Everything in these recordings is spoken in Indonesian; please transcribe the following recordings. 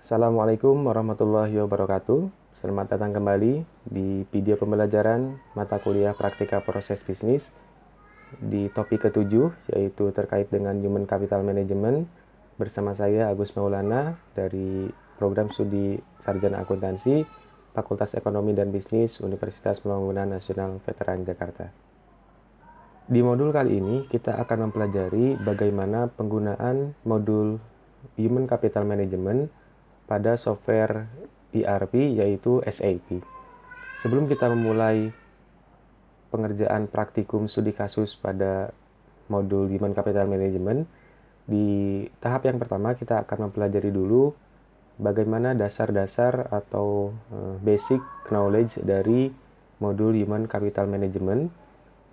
Assalamualaikum warahmatullahi wabarakatuh. Selamat datang kembali di video pembelajaran mata kuliah praktika proses bisnis di topik ke-7, yaitu terkait dengan Human Capital Management bersama saya Agus Maulana dari program studi Sarjana Akuntansi Fakultas Ekonomi dan Bisnis Universitas Pembangunan Nasional Veteran Jakarta. Di modul kali ini kita akan mempelajari bagaimana penggunaan modul Human Capital Management pada software ERP yaitu SAP. Sebelum kita memulai pengerjaan praktikum studi kasus pada modul Human Capital Management, di tahap yang pertama kita akan mempelajari dulu bagaimana dasar-dasar atau basic knowledge dari modul Human Capital Management.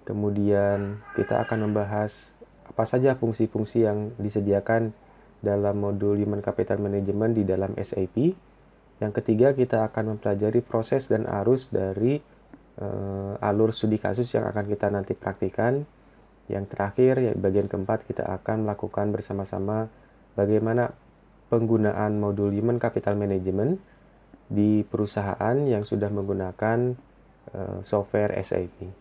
Kemudian kita akan membahas apa saja fungsi-fungsi yang disediakan dalam modul Human Capital Management di dalam SAP. Yang ketiga, kita akan mempelajari proses dan arus dari alur studi kasus yang akan kita nanti praktikan. Yang terakhir, bagian keempat, kita akan melakukan bersama-sama bagaimana penggunaan modul Human Capital Management di perusahaan yang sudah menggunakan software SAP.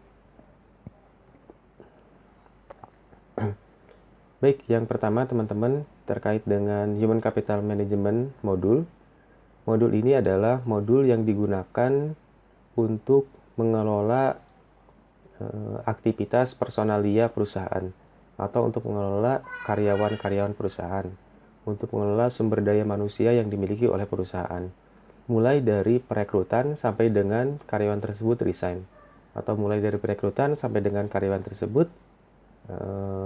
Baik, yang pertama teman-teman terkait dengan Human Capital Management modul. Modul ini adalah modul yang digunakan untuk mengelola aktivitas personalia perusahaan atau untuk mengelola karyawan-karyawan perusahaan, untuk mengelola sumber daya manusia yang dimiliki oleh perusahaan, mulai dari perekrutan sampai dengan karyawan tersebut resign, atau mulai dari perekrutan sampai dengan karyawan tersebut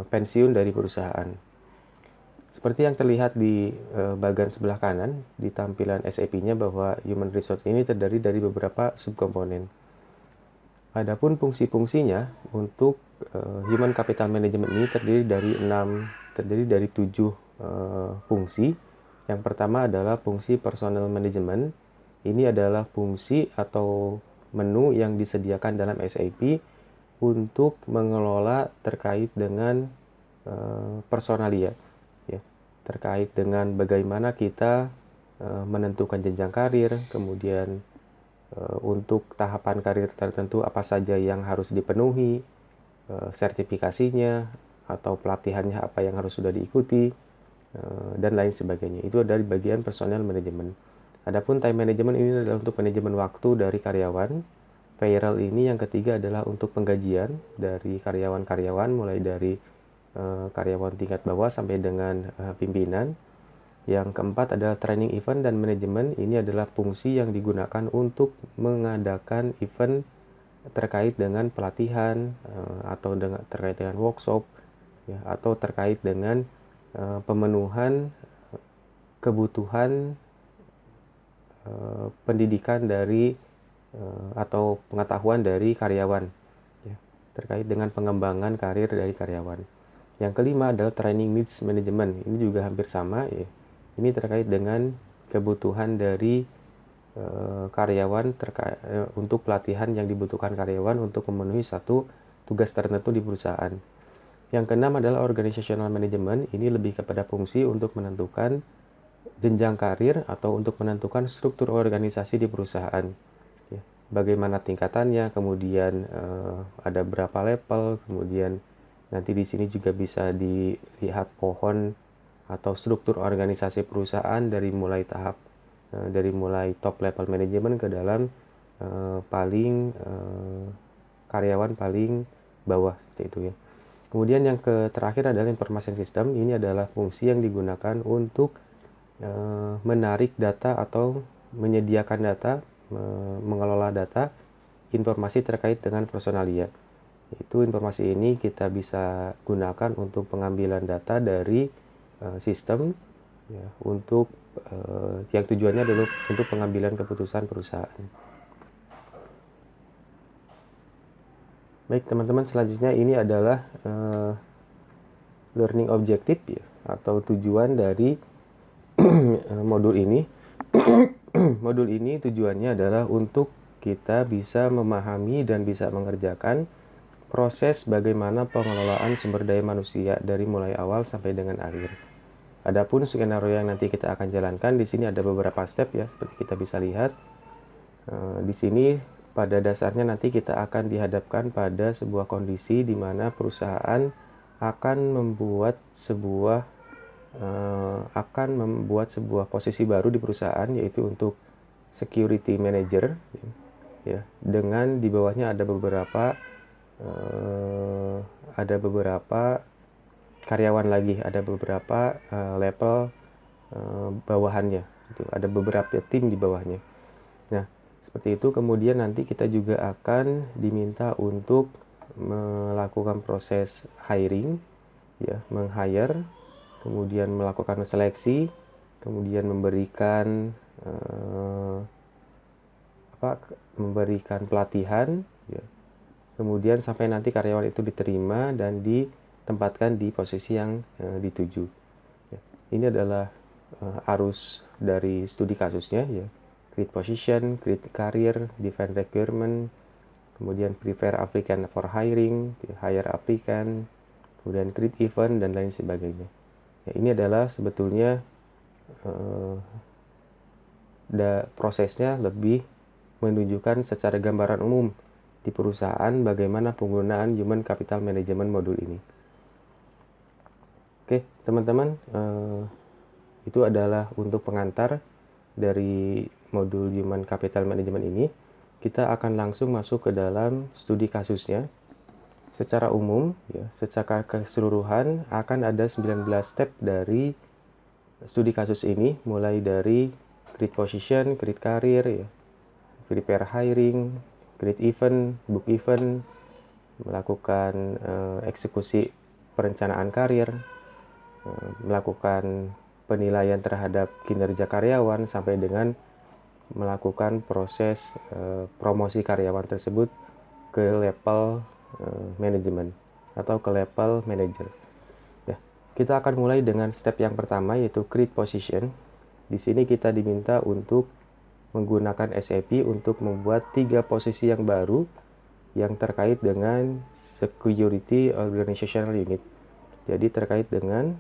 pensiun dari perusahaan. Seperti yang terlihat di bagian sebelah kanan di tampilan SAP-nya bahwa human resource ini terdiri dari beberapa subkomponen. Adapun fungsi-fungsinya untuk human capital management ini terdiri dari 7 fungsi. Yang pertama adalah fungsi personal management. Ini adalah fungsi atau menu yang disediakan dalam SAP untuk mengelola terkait dengan personalia, ya, terkait dengan bagaimana kita menentukan jenjang karir, kemudian untuk tahapan karir tertentu apa saja yang harus dipenuhi, sertifikasinya atau pelatihannya apa yang harus sudah diikuti, dan lain sebagainya. Itu dari bagian personal management. Adapun time management ini adalah untuk manajemen waktu dari karyawan. Payroll ini yang ketiga adalah untuk penggajian dari karyawan-karyawan mulai dari karyawan tingkat bawah sampai dengan pimpinan. Yang keempat adalah training event dan manajemen. Ini adalah fungsi yang digunakan untuk mengadakan event terkait dengan pelatihan atau terkait dengan workshop, ya, atau terkait dengan pemenuhan kebutuhan pendidikan dari atau pengetahuan dari karyawan, ya, terkait dengan pengembangan karir dari karyawan. Yang kelima adalah training needs management. Ini juga hampir sama, ya. Ini terkait dengan kebutuhan dari karyawan untuk pelatihan yang dibutuhkan karyawan untuk memenuhi satu tugas tertentu di perusahaan. Yang keenam adalah organizational management. Ini lebih kepada fungsi untuk menentukan jenjang karir atau untuk menentukan struktur organisasi di perusahaan. Bagaimana tingkatannya, kemudian ada berapa level, kemudian nanti di sini juga bisa dilihat pohon atau struktur organisasi perusahaan dari mulai top level manajemen ke dalam karyawan paling bawah, seperti itu, ya. Kemudian yang terakhir adalah information system. Ini adalah fungsi yang digunakan untuk menarik data atau menyediakan data, mengelola data, informasi terkait dengan personalia. Itu informasi ini kita bisa gunakan untuk pengambilan data dari sistem, ya, untuk yang tujuannya adalah untuk pengambilan keputusan perusahaan. Baik teman-teman, selanjutnya ini adalah learning objective, ya, atau tujuan dari modul ini. Modul ini tujuannya adalah untuk kita bisa memahami dan bisa mengerjakan proses bagaimana pengelolaan sumber daya manusia dari mulai awal sampai dengan akhir. Adapun skenario yang nanti kita akan jalankan di sini ada beberapa step ya, seperti kita bisa lihat. Di sini pada dasarnya nanti kita akan dihadapkan pada sebuah kondisi di mana perusahaan akan membuat sebuah posisi baru di perusahaan, yaitu untuk security manager ya, dengan di bawahnya ada beberapa karyawan lagi, ada beberapa level bawahannya gitu. Ada beberapa tim di bawahnya. Nah, seperti itu. Kemudian nanti kita juga akan diminta untuk melakukan proses hiring ya, meng-hire, kemudian melakukan seleksi, kemudian memberikan pelatihan ya. Kemudian sampai nanti karyawan itu diterima dan ditempatkan di posisi yang dituju ya. Ini adalah arus dari studi kasusnya ya. Create position, create career, define requirement, kemudian prepare applicant for hiring, hire applicant, kemudian create event, dan lain sebagainya ya. Ini adalah sebetulnya prosesnya lebih menunjukkan secara gambaran umum di perusahaan bagaimana penggunaan Human Capital Management modul ini. Oke, teman-teman, itu adalah untuk pengantar dari modul Human Capital Management ini. Kita akan langsung masuk ke dalam studi kasusnya. Secara umum, ya, secara keseluruhan akan ada 19 step dari studi kasus ini, mulai dari create position, create career, ya, prepare hiring, create event, book event, melakukan eksekusi perencanaan karir, melakukan penilaian terhadap kinerja karyawan, sampai dengan melakukan proses promosi karyawan tersebut ke level manajemen atau ke level manager. Ya, kita akan mulai dengan step yang pertama, yaitu create position. Di sini kita diminta untuk menggunakan SAP untuk membuat 3 posisi yang baru yang terkait dengan security organizational unit. Jadi terkait dengan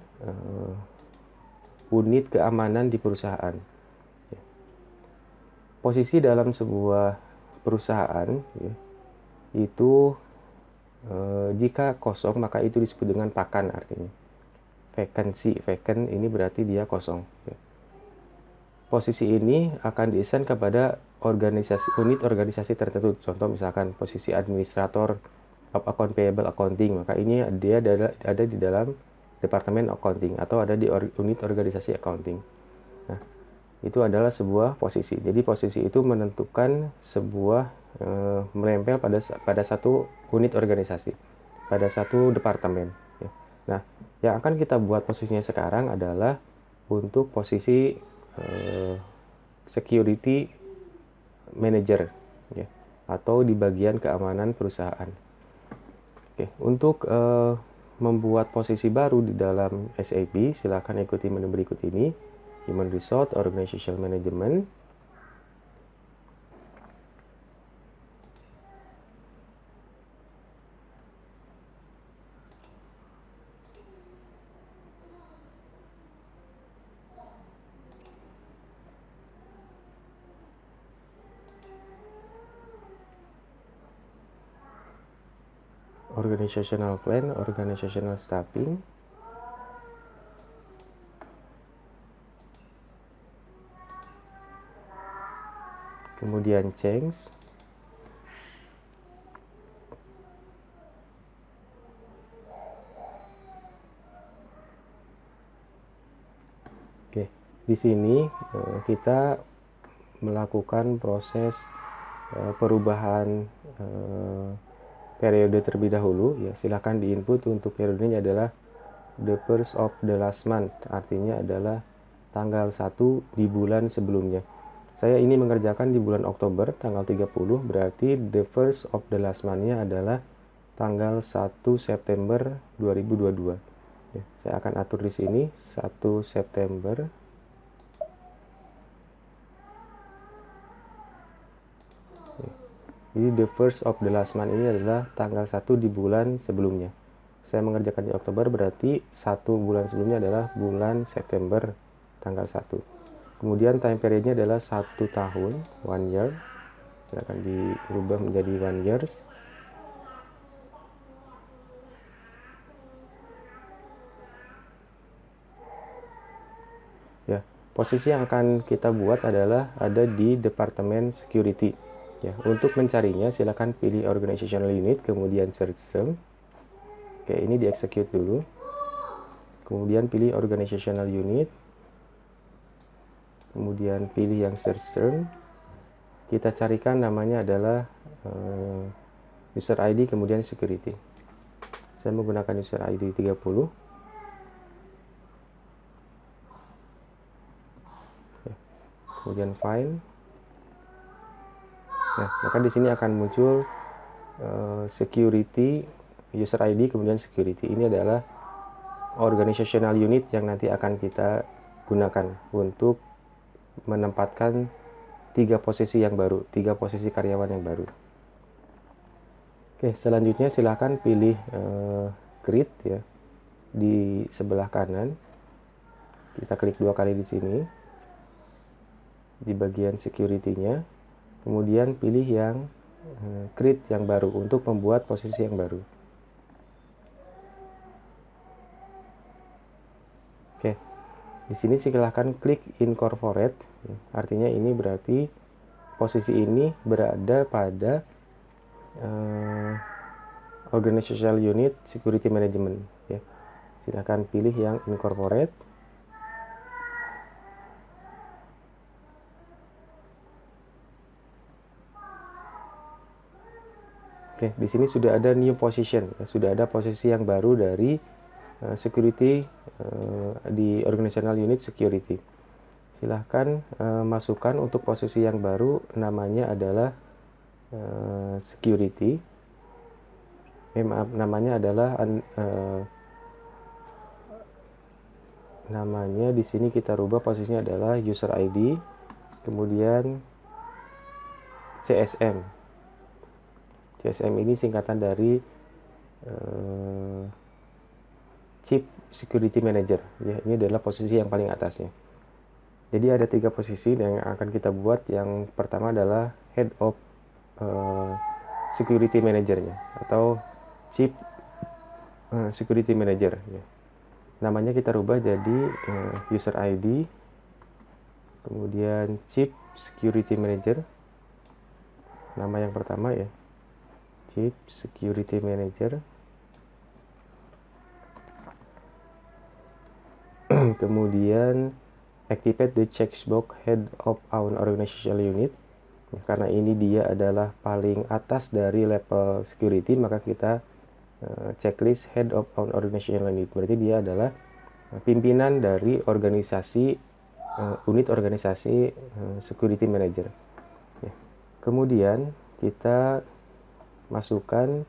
unit keamanan di perusahaan. Posisi dalam sebuah perusahaan ya, itu jika kosong maka itu disebut dengan vacant, artinya vacancy. Vacant ini berarti dia kosong ya. Posisi ini akan diassign kepada unit organisasi tertentu. Contoh misalkan posisi administrator of account payable accounting, maka ini dia ada di dalam departemen accounting atau ada di unit organisasi accounting. Nah, itu adalah sebuah posisi. Jadi posisi itu menentukan sebuah menempel pada satu unit organisasi, pada satu departemen ya. Nah, yang akan kita buat posisinya sekarang adalah untuk posisi security manager ya, atau di bagian keamanan perusahaan. Oke, untuk membuat posisi baru di dalam SAP, silakan ikuti menu berikut ini. Human Resource Organizational Management. Organizational Plan, Organizational Staffing. Kemudian Change. Oke, di sini kita melakukan proses perubahan periode terlebih dahulu ya. Silakan diinput untuk periodenya adalah the first of the last month, artinya adalah tanggal 1 di bulan sebelumnya. Saya ini mengerjakan di bulan Oktober tanggal 30, berarti the first of the last month-nya adalah tanggal 1 September 2022 ya. Saya akan atur di sini 1 September. Jadi the first of the last month ini adalah tanggal 1 di bulan sebelumnya. saya mengerjakan di Oktober, berarti 1 bulan sebelumnya adalah bulan September tanggal 1. Kemudian time periodnya adalah 1 tahun, 1 year. Silakan dirubah menjadi 1 years. Ya, posisi yang akan kita buat adalah ada di Departemen Security. Ya, untuk mencarinya silakan pilih Organizational Unit, kemudian Search Term. Oke, ini di-execute dulu. Kemudian pilih Organizational Unit. Kemudian pilih yang Search Term. Kita carikan namanya adalah User ID, kemudian Security. Saya menggunakan User ID 30. Kemudian File. Nah, maka di sini akan muncul Security, User ID, kemudian Security. Ini adalah organizational unit yang nanti akan kita gunakan untuk menempatkan 3 posisi yang baru, 3 posisi karyawan yang baru. Oke, selanjutnya silahkan pilih grid ya di sebelah kanan. Kita klik 2 kali di sini di bagian security-nya. Kemudian pilih yang grid yang baru untuk membuat posisi yang baru. Oke, di sini silahkan klik incorporate. Artinya ini berarti posisi ini berada pada organizational unit security management. Ya, silahkan pilih yang incorporate. Oke, di sini sudah ada new position, ya, sudah ada posisi yang baru dari security di organizational unit security. Silahkan masukkan untuk posisi yang baru, namanya adalah security. Namanya adalah namanya di sini kita rubah posisinya adalah user ID, kemudian CSM. CSM ini singkatan dari Chief Security Manager. Ya, ini adalah posisi yang paling atasnya. Jadi ada 3 posisi yang akan kita buat. Yang pertama adalah Head of Security Manager-nya atau Chief Security Manager. Ya. Namanya kita rubah jadi User ID, kemudian Chief Security Manager. Nama yang pertama ya, Chief Security Manager. Kemudian activate the checkbox Head of our organizational unit. Karena ini dia adalah paling atas dari level security, maka kita checklist Head of our organizational unit. Berarti dia adalah pimpinan dari organisasi unit organisasi security manager. Ya. Kemudian kita masukkan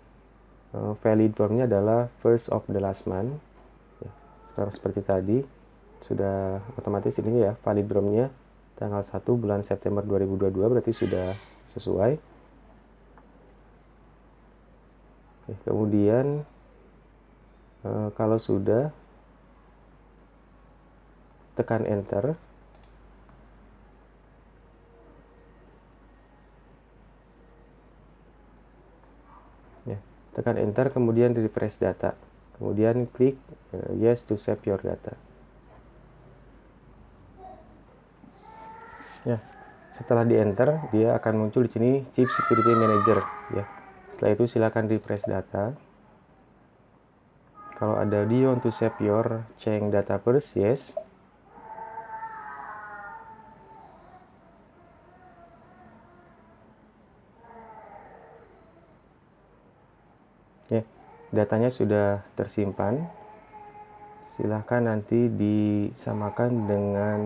valid formnya adalah first of the last month. Ya, seperti tadi sudah otomatis ini ya valid formnya tanggal 1 bulan September 2022, berarti sudah sesuai. Oke, kemudian kalau sudah, tekan enter. Ya, tekan enter, kemudian refresh data, kemudian klik yes to save your data. Ya, setelah di enter dia akan muncul di sini Chief Security Manager ya. Setelah itu silakan refresh data. Kalau ada do you want to save your change data first, yes. Ya, datanya sudah tersimpan. Silahkan nanti disamakan dengan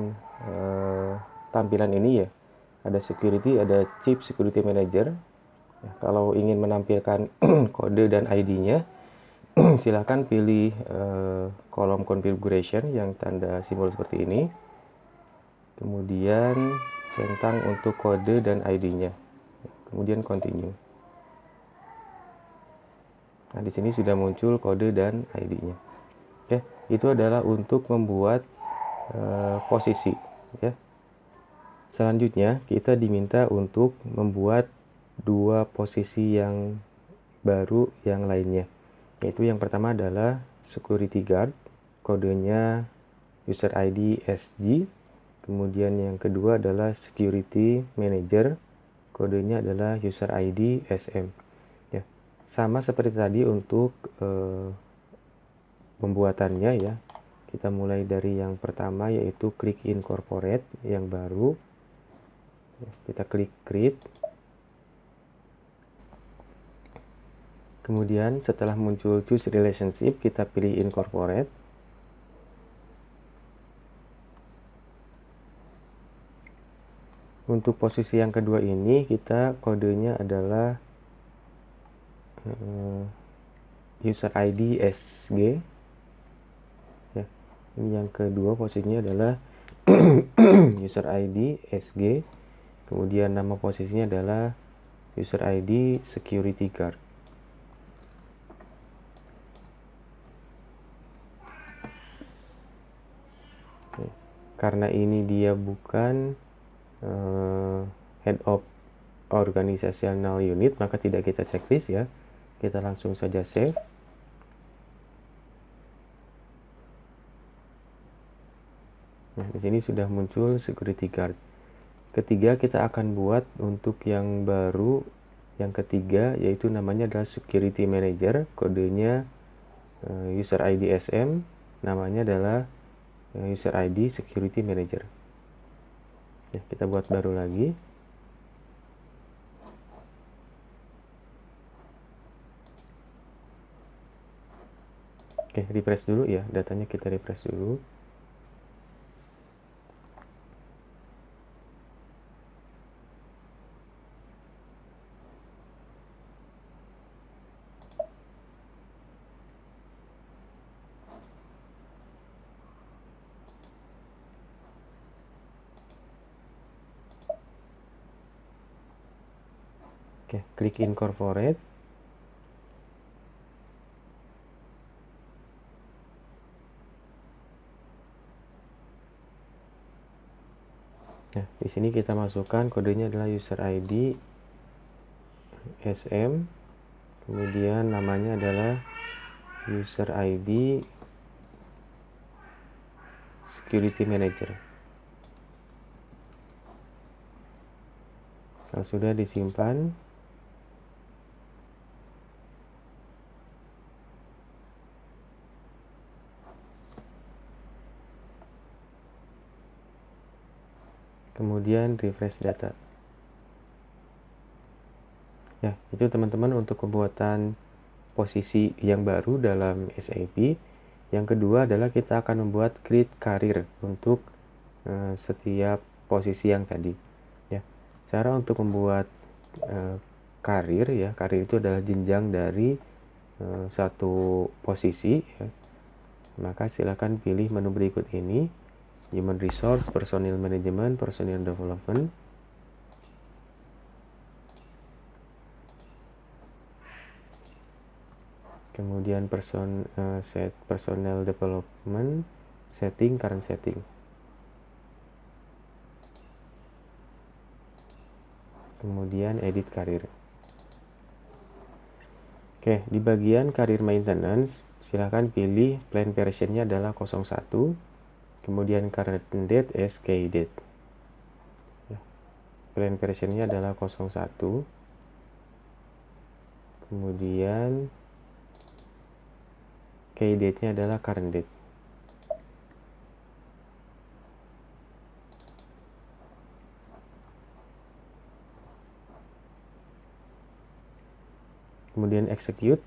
tampilan ini ya. Ada security, ada Chief Security Manager. Ya, kalau ingin menampilkan kode dan ID-nya, silahkan pilih kolom configuration yang tanda simbol seperti ini. Kemudian centang untuk kode dan ID-nya. Kemudian continue. Nah, di sini sudah muncul kode dan ID-nya. Oke, itu adalah untuk membuat posisi, ya. Selanjutnya, kita diminta untuk membuat dua posisi yang baru yang lainnya. Yaitu yang pertama adalah security guard, kodenya user ID SG. Kemudian yang kedua adalah security manager, kodenya adalah user ID SM. Ya, sama seperti tadi untuk pembuatannya, ya. Kita mulai dari yang pertama, yaitu klik incorporate yang baru. Kita klik create. Kemudian setelah muncul choose relationship, kita pilih incorporate. Untuk posisi yang kedua ini, kita kodenya adalah user ID SG. Ya, ini yang kedua posisinya adalah user ID SG. Kemudian nama posisinya adalah user ID security guard. Karena ini dia bukan head of organizational unit, maka tidak kita checklist, ya. Kita langsung saja save. Nah, di sini sudah muncul security guard. Ketiga, kita akan buat untuk yang baru, yang ketiga, yaitu namanya adalah security manager, kodenya user ID SM, namanya adalah user ID security manager. Ya, kita buat baru lagi. Oke, refresh dulu, ya, datanya kita refresh dulu. Oke, klik incorporate. Nah, di sini kita masukkan kodenya adalah user ID SM, kemudian namanya adalah user ID security manager. Kalau sudah disimpan, kemudian refresh data. Ya, itu teman-teman untuk pembuatan posisi yang baru dalam SAP. Yang kedua adalah kita akan membuat create career untuk setiap posisi yang tadi. Ya, cara untuk membuat karir, ya, karir itu adalah jenjang dari satu posisi, ya. Maka silakan pilih menu berikut ini: Human Resource, Personnel Management, Personnel Development. Kemudian Personnel Development, Setting, Current Setting. Kemudian Edit Career. Oke, di bagian Career Maintenance, silahkan pilih plan versionnya adalah 01. Kemudian current date as key date. Ya, plan versionnya adalah 01. Kemudian key date-nya adalah current date. Kemudian execute.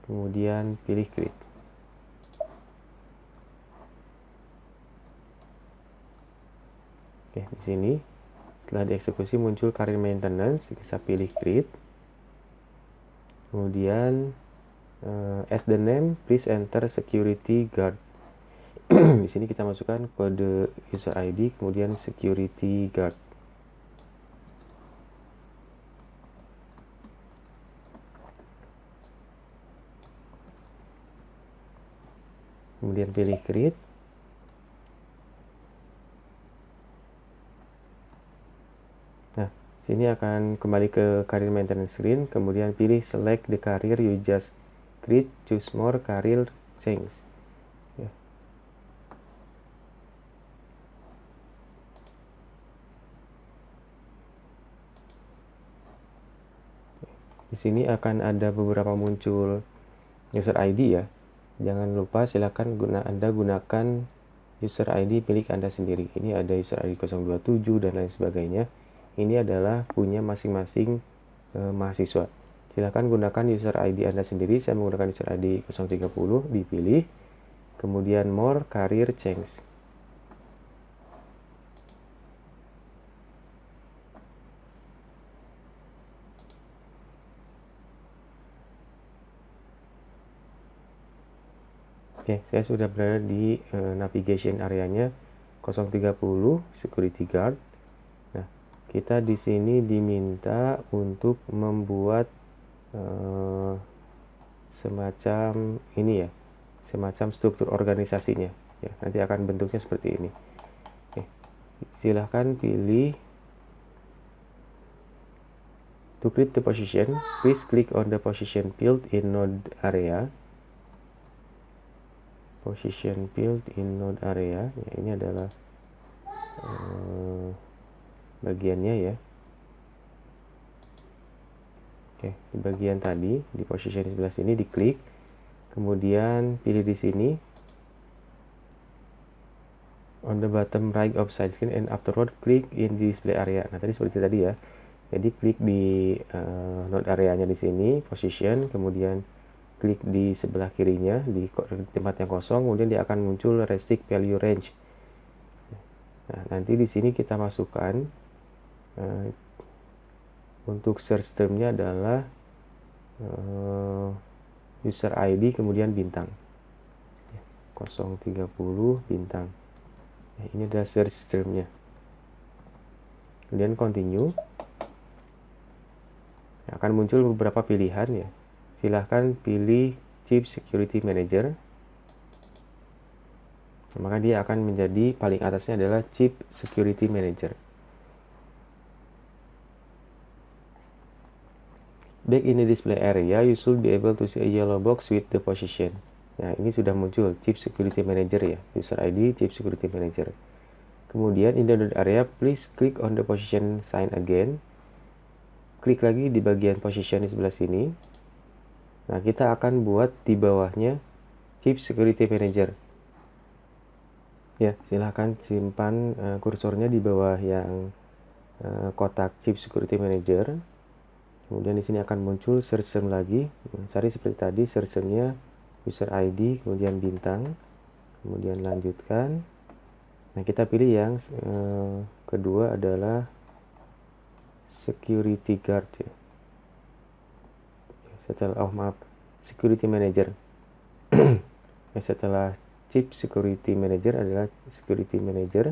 Kemudian pilih create. Oke, di sini setelah dieksekusi muncul career maintenance, kita pilih create. Kemudian as the name, please enter security guard. Di sini kita masukkan kode user ID, kemudian security guard. kemudian pilih create. Nah, sini akan kembali ke career maintenance screen, kemudian pilih select the career you just create, choose more career change. Ya. Di sini akan ada beberapa muncul user ID ya. Jangan lupa silakan Anda gunakan user ID milik Anda sendiri. Ini ada user ID 027 dan lain sebagainya. Ini adalah punya masing-masing mahasiswa. Silakan gunakan user ID Anda sendiri. Saya menggunakan user ID 030, dipilih. Kemudian more career change. Oke, saya sudah berada di navigation areanya 030 security guard. Nah, kita di sini diminta untuk membuat semacam ini ya, semacam struktur organisasinya. Ya, nanti akan bentuknya seperti ini. Oke, silahkan pilih to create the position. Please click on the position field in node area. Position field in node area, ya, ini adalah bagiannya ya. Oke, di bagian tadi di position di sebelah sini diklik, kemudian pilih di sini on the bottom right of side screen and afterward click in the display area. Nah, tadi seperti tadi ya. Jadi klik di node areanya di sini, position, kemudian klik di sebelah kirinya di tempat yang kosong, kemudian dia akan muncul restrict value range. Nah, nanti di sini kita masukkan untuk search termnya adalah user ID kemudian bintang 030 bintang. Nah, ini adalah search termnya. Kemudian continue. Akan muncul beberapa pilihan ya. Silahkan pilih Chief Security Manager. Maka dia akan menjadi paling atasnya adalah Chief Security Manager. Back in the display area, you should be able to see a yellow box with the position. Nah, ini sudah muncul Chief Security Manager ya, user ID Chief Security Manager. Kemudian in the node area, please click on the position sign again. Klik lagi di bagian position di sebelah sini. Nah, kita akan buat di bawahnya Chief Security Manager. Ya, silahkan simpan kursornya di bawah yang kotak Chief Security Manager. Kemudian di sini akan muncul search term lagi. Cari seperti tadi, search termnya user ID, kemudian bintang, kemudian lanjutkan. Nah, kita pilih yang kedua adalah security guard ya. Security manager. Setelah chief security manager adalah security manager.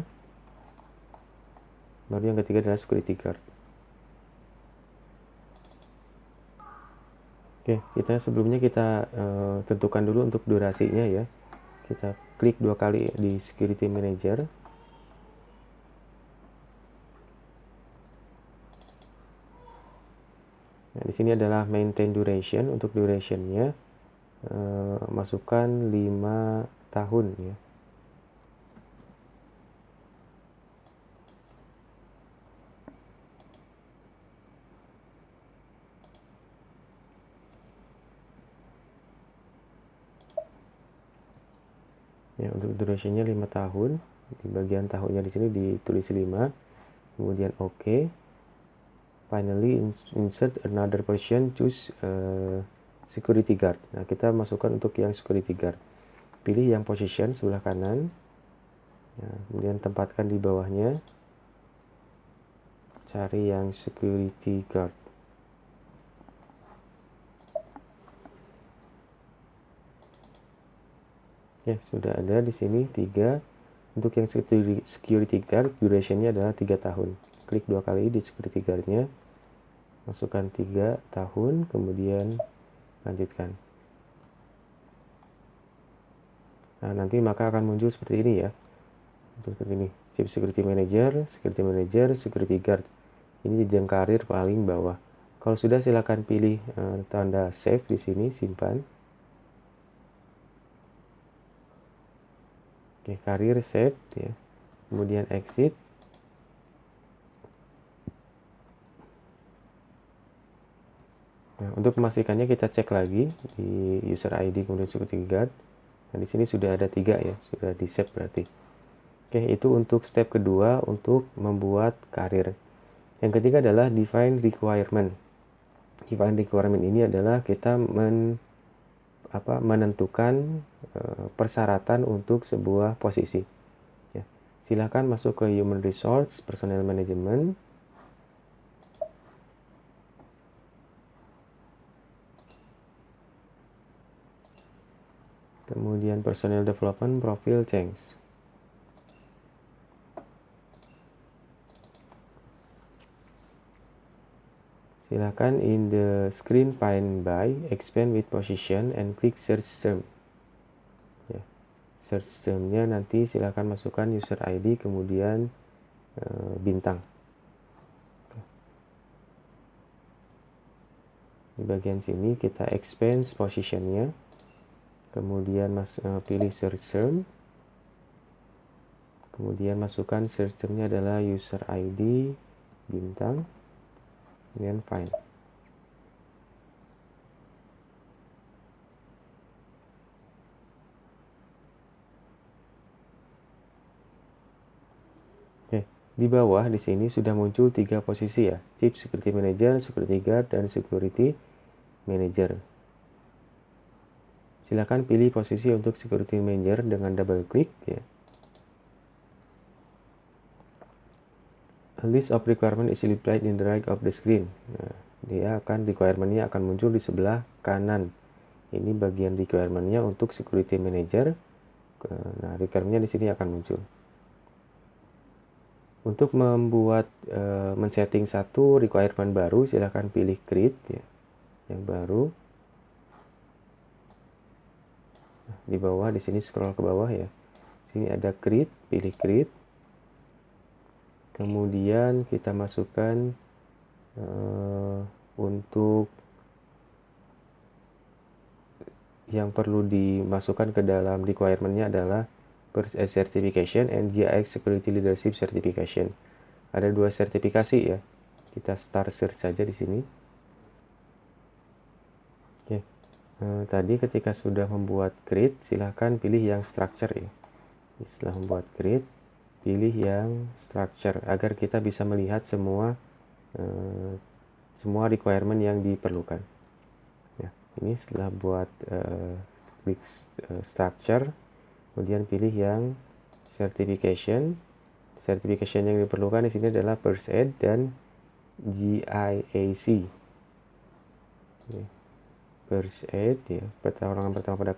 Baru yang ketiga adalah security guard. Oke, sebelumnya kita tentukan dulu untuk durasinya ya. Kita klik 2 kali di security manager. Nah, di sini adalah maintain duration. Untuk durationnya masukkan 5 tahun ya. Ya, untuk durationnya 5 tahun. Di bagian tahunnya di sini ditulis 5. Kemudian OK. Finally insert another position, choose security guard. Nah, kita masukkan untuk yang security guard. Pilih yang position sebelah kanan. Nah, kemudian tempatkan di bawahnya. Cari yang security guard. Ya, sudah ada di sini 3. Untuk yang security guard, durationnya adalah 3 tahun. Klik 2 kali di security guardnya. Masukkan 3 tahun, kemudian lanjutkan. Nah, nanti maka akan muncul seperti ini ya. Seperti ini, Chief Security Manager, Security Manager, Security Guard. Ini jenjang karir paling bawah. Kalau sudah, silakan pilih tanda save di sini, simpan. Oke, karir save ya. Kemudian exit. Nah, untuk memastikannya kita cek lagi di user ID kemudian security guard. Nah, di sini sudah ada 3 ya, sudah di save berarti. Oke, itu untuk step kedua untuk membuat karir. Yang ketiga adalah define requirement. Define requirement ini adalah kita menentukan persyaratan untuk sebuah posisi. Ya. Silakan masuk ke Human Resource, Personnel Management. Kemudian Personnel Development, Profile Change. Silakan in the screen find by, expand with position, and click search term. Ya. Search termnya nanti silakan masukkan user ID kemudian bintang. Di bagian sini kita expand positionnya, kemudian pilih search term, kemudian masukkan search termnya adalah user ID bintang, dan find. Di bawah di sini sudah muncul 3 posisi ya, Chief Security Manager, Security Guard, dan Security Manager. Silakan pilih posisi untuk Security Manager dengan double klik ya. A list of requirement is displayed in the right of the screen. Nah, requirement-nya akan muncul di sebelah kanan. Ini bagian requirement-nya untuk Security Manager. Nah, requirement-nya di sini akan muncul. Untuk membuat men-setting satu requirement baru, silahkan pilih create ya, yang baru. Nah, di bawah di sini scroll ke bawah ya. Sini ada create, pilih create. Kemudian kita masukkan untuk yang perlu dimasukkan ke dalam requirement-nya adalah First Aid Certification and GIX Security Leadership Certification. Ada 2 sertifikasi ya. Kita start search saja di sini. Oke. Tadi ketika sudah membuat create, silahkan pilih yang structure ya. Setelah membuat create, pilih yang structure agar kita bisa melihat semua requirement yang diperlukan. Ya, ini setelah buat klik structure, kemudian pilih yang certification. Certification yang diperlukan di sini adalah First Aid dan GIAC. First Aid ya, pertolongan pertama pada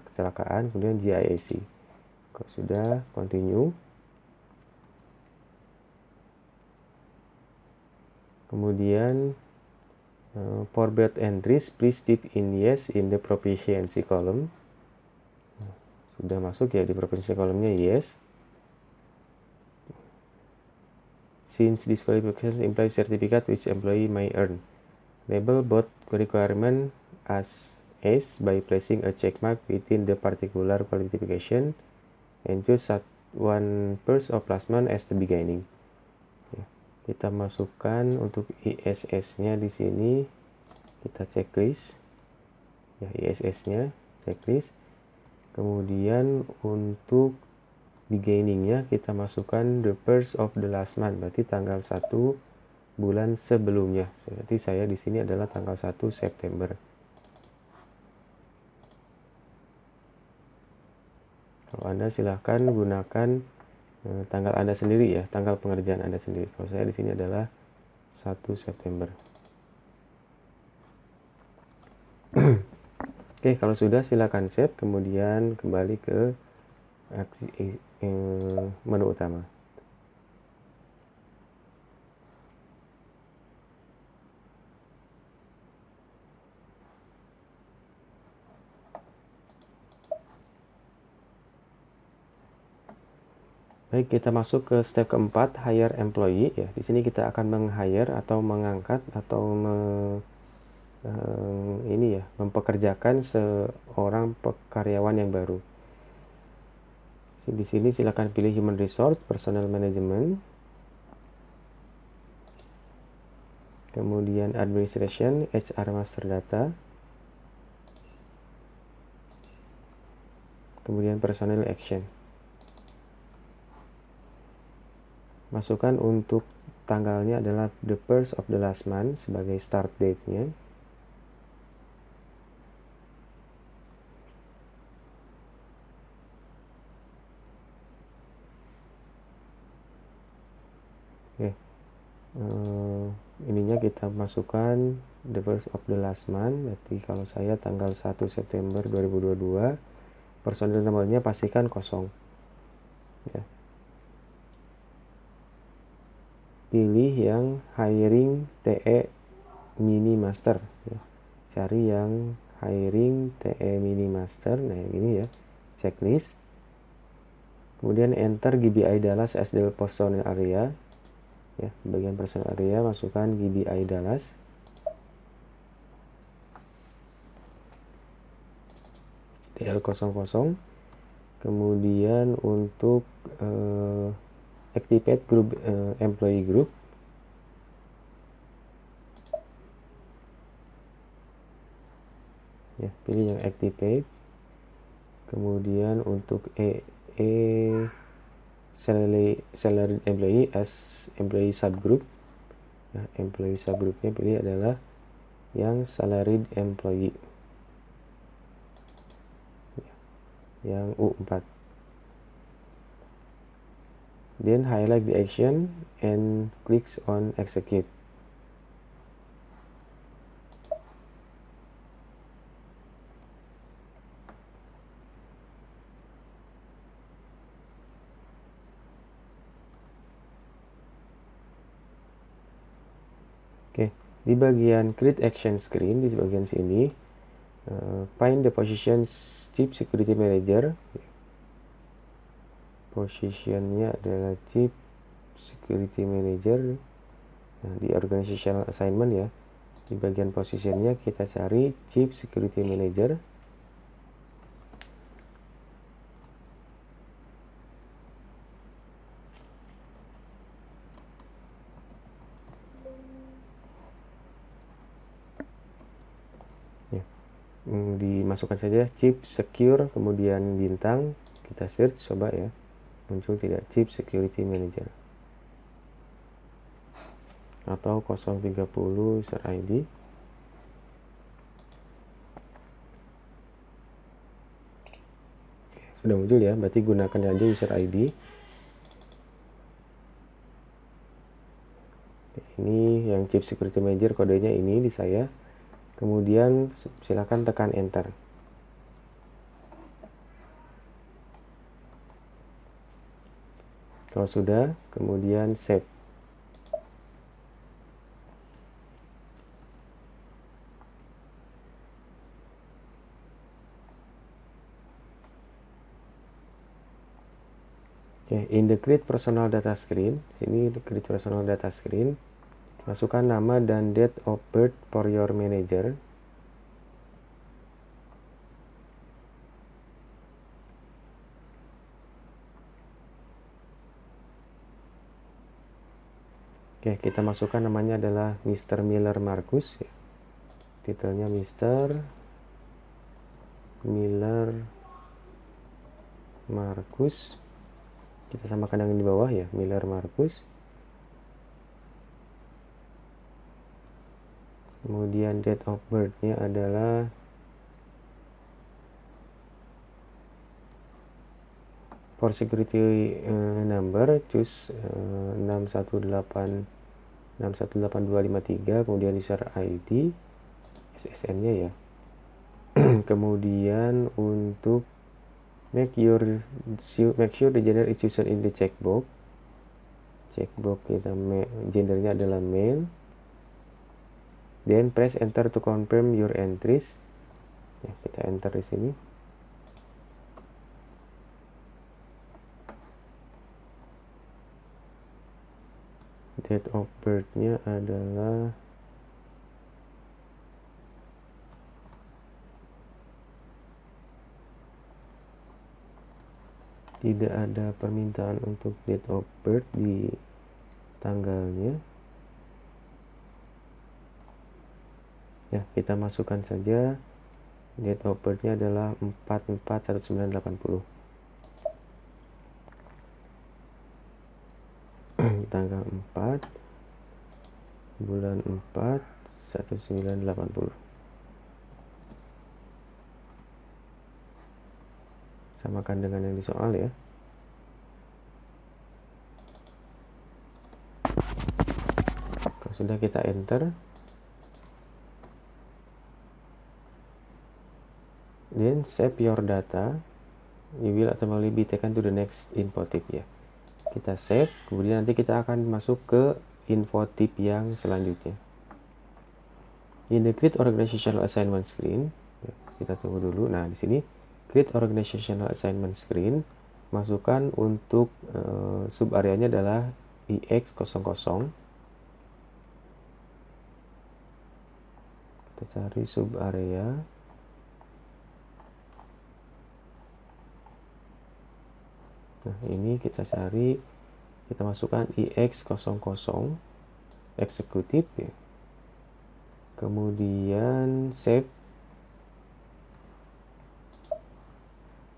kecelakaan, kemudian GIAC. Kalau sudah, continue. Kemudian for both entries, please type in yes in the proficiency column. Sudah masuk ya di proficiency column-nya yes. Since this qualification implies certificate which employee may earn, label both requirement as ace by placing a checkmark within the particular qualification and choose one first of placement as the beginning. Ya, kita masukkan untuk ISS-nya di sini, kita checklist ya, ISS-nya checklist. Kemudian untuk beginning-nya kita masukkan the first of the last month, berarti tanggal 1 bulan sebelumnya. Berarti saya di sini adalah tanggal 1 September. Kalau Anda silahkan gunakan tanggal Anda sendiri ya, tanggal pengerjaan Anda sendiri. Kalau saya di sini adalah 1 September. Oke, kalau sudah silakan save, kemudian kembali ke menu utama. Baik, kita masuk ke step keempat, hire employee. Ya, di sini kita akan meng-hire atau mengangkat atau mempekerjakan seorang karyawan yang baru. Di sini silakan pilih Human Resource, Personnel Management, kemudian Administration, HR Master Data, kemudian Personnel Action. Masukkan untuk tanggalnya adalah the first of the last month sebagai start date-nya. Oke. Ininya kita masukkan the first of the last month. Berarti kalau saya tanggal 1 September 2022, personil nomornya pastikan kosong. Ya. Pilih yang hiring TE mini master. Ya. Cari yang hiring TE mini master. Nah, yang ini ya, checklist. Kemudian enter GBI Dallas as the personnel area. Ya, bagian personal area masukkan GBI Dallas. DL00. Kemudian untuk activate group employee group. Ya, pilih yang activate. Kemudian untuk salary employee as employee subgroup. Nah, employee subgroupnya pilih adalah yang salaried employee, yang U4. Then highlight the action and clicks on execute. Oke, di bagian create action screen di bagian sini, find the position Chief Security Manager. Positionnya adalah Chief Security Manager. Nah, di organizational assignment ya, di bagian positionnya kita cari Chief Security Manager. Ya, dimasukkan saja Chief Secure kemudian bintang, kita search coba ya, muncul tidak Chief Security Manager atau 030 user ID. Sudah muncul ya, berarti gunakan aja user ID. Ini yang Chief Security Manager, kodenya ini di saya. Kemudian silakan tekan enter. Kalau sudah, kemudian save. Oke, in the create personal data screen, sini create personal data screen, masukkan nama dan date of birth for your manager. Oke, kita masukkan namanya adalah Mr. Miller Marcus. Titelnya Mr. Miller Marcus. Kita samakan dengan di bawah ya, Miller Marcus. Kemudian date of birth-nya adalah for security number, choose 618.253, kemudian user ID, SSN-nya ya. Kemudian untuk make sure the gender is chosen in the checkbox. Checkbox kita gendernya adalah male. Then press enter to confirm your entries. Ya, kita enter di sini. date of birth-nya adalah tidak ada permintaan untuk date of birth di tanggalnya. Ya, kita masukkan saja date of birth-nya adalah 441980. Tanggal 4 bulan 4 1980. Samakan dengan yang di soal ya. Kalau sudah, kita enter. Then save your data. You will automatically be taken to the next info tip ya. Kita save, kemudian nanti kita akan masuk ke info tip yang selanjutnya. In the create organizational assignment screen, ya, kita tunggu dulu. Nah, di sini create organizational assignment screen, masukkan untuk sub areanya adalah IX00. Kita cari sub area. Nah, ini kita cari, kita masukkan IX00 eksekutif ya. Kemudian save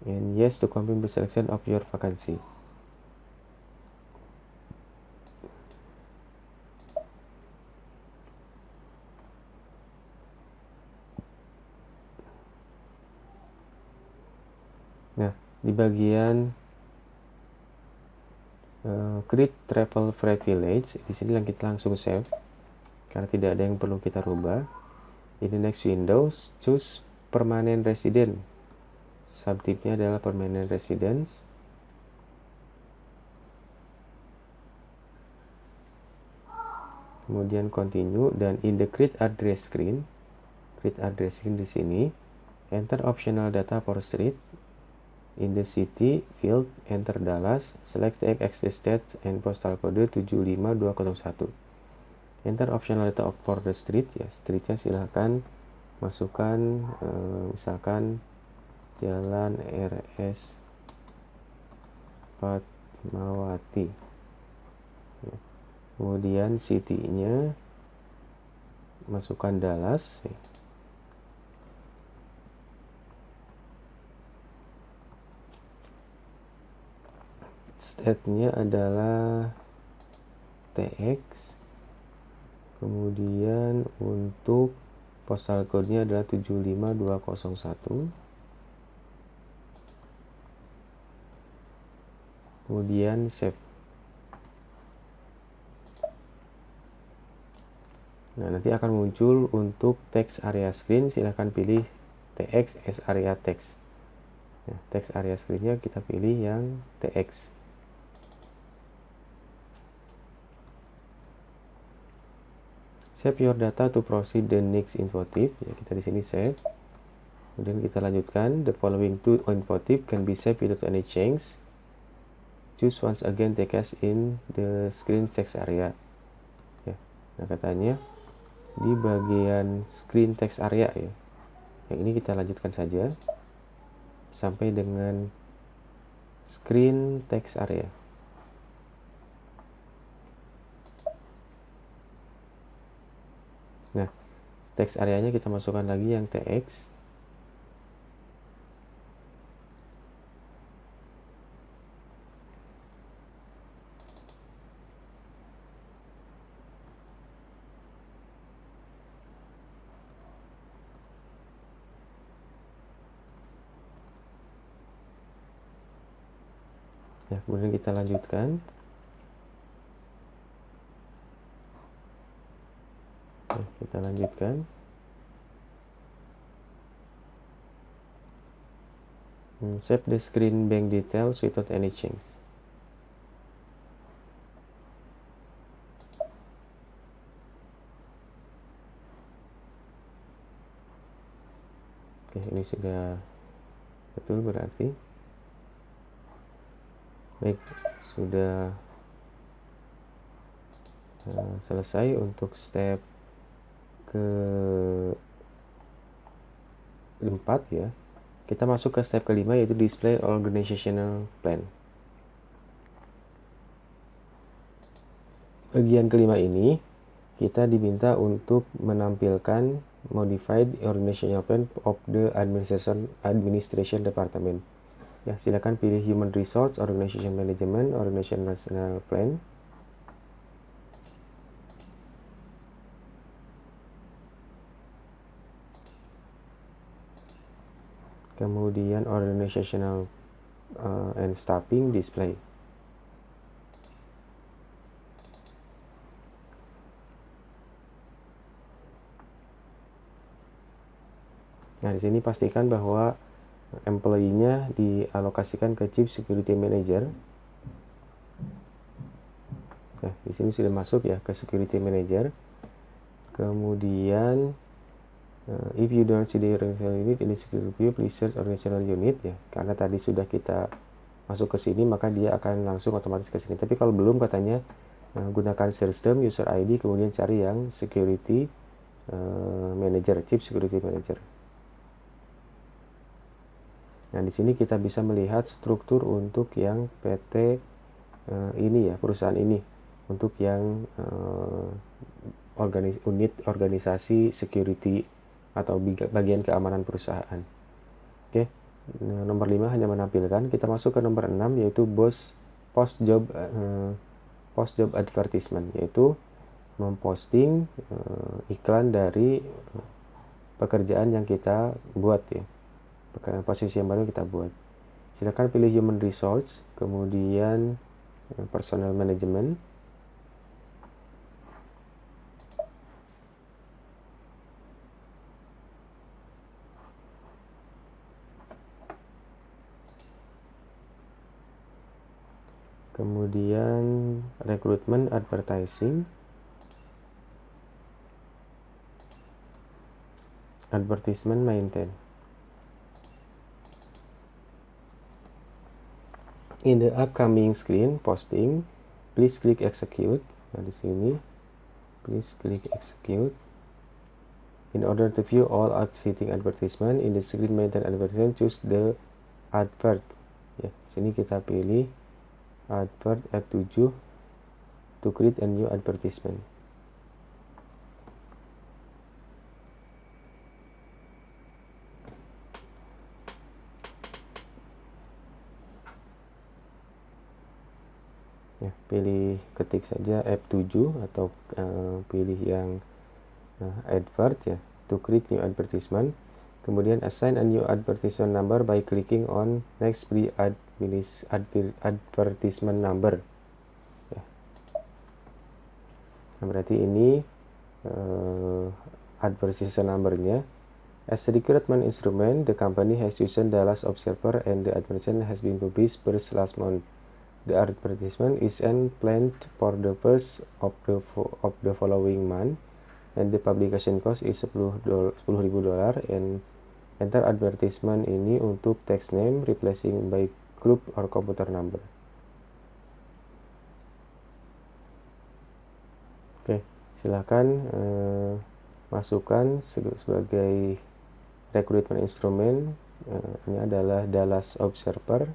and yes to confirm the selection of your vacancy. Nah, di bagian create travel privilege, di sini kita langsung save karena tidak ada yang perlu kita rubah. In the next window, choose permanent resident. Subtipnya adalah permanent residence. Kemudian continue, dan in the create address screen di sini, enter optional data for street. In the city field, enter Dallas, select the access state and postal code 75201. Enter optional data for the street ya, streetnya silahkan masukkan misalkan Jalan RS Fatmawati ya. Kemudian city-nya masukkan Dallas ya. State-nya adalah TX. Kemudian untuk postal code-nya adalah 75201. Kemudian save. Nah, nanti akan muncul untuk text area screen, silahkan pilih TX as area text. Nah, text area screen-nya kita pilih yang TX. Save your data to proceed the next info tip. Ya, kita di sini save. Kemudian kita lanjutkan. The following two info tip can be saved without any change. Choose once again take as in the screen text area. Ya, nah katanya di bagian screen text area ya. Yang ini kita lanjutkan saja sampai dengan screen text area. Nah, text areanya kita masukkan lagi yang TX. Ya, kemudian kita lanjutkan. Ya, kita lanjutkan. Save the screen bank details without any change. Oke, ini sudah betul berarti. Baik, sudah selesai untuk step ke-4 ya. Kita masuk ke step kelima, yaitu display organizational plan. Bagian kelima ini kita diminta untuk menampilkan modified organizational plan of the administration department. Ya, silakan pilih human resource, organization management, organizational plan. Kemudian organizational and staffing display. Nah, di sini pastikan bahwa employee-nya dialokasikan ke Chief Security Manager. Nah, di sini sudah masuk ya ke Security Manager. Kemudian if you don't see the organizational unit in the security view, please search organizational unit ya. Karena tadi sudah kita masuk ke sini, maka dia akan langsung otomatis ke sini. Tapi kalau belum, katanya gunakan system user ID, kemudian cari yang security manager, Chief Security Manager. Nah, di sini kita bisa melihat struktur untuk yang PT ini ya, perusahaan ini, untuk yang unit organisasi security atau bagian keamanan perusahaan. Oke, nomor 5 hanya menampilkan. Kita masuk ke nomor 6, yaitu post job advertisement, yaitu memposting iklan dari pekerjaan yang kita buat ya, posisi yang baru kita buat. Silakan pilih human resource, kemudian personal management. Kemudian recruitment advertising, advertisement maintain. In the upcoming screen posting, please click execute. Nah, di sini please click execute. In order to view all existing advertisement in the screen maintain advertisement, choose the advert. Ya, sini kita pilih advert F7 to create a new advertisement. Ya, pilih ketik saja F7 atau pilih yang advert ya, to create new advertisement. Kemudian assign a new advertisement number by clicking on next free advertisement number ya. Nah, berarti ini advertisement numbernya. As a recruitment instrument, the company has chosen Dallas Observer and the advertisement has been published first last month. The advertisement is planned for the first of the following month, and the publication cost is $10.000 and enter advertisement ini untuk text name replacing by group or computer number. Oke, silakan masukkan sebagai recruitment instrument. Ini adalah Dallas Observer.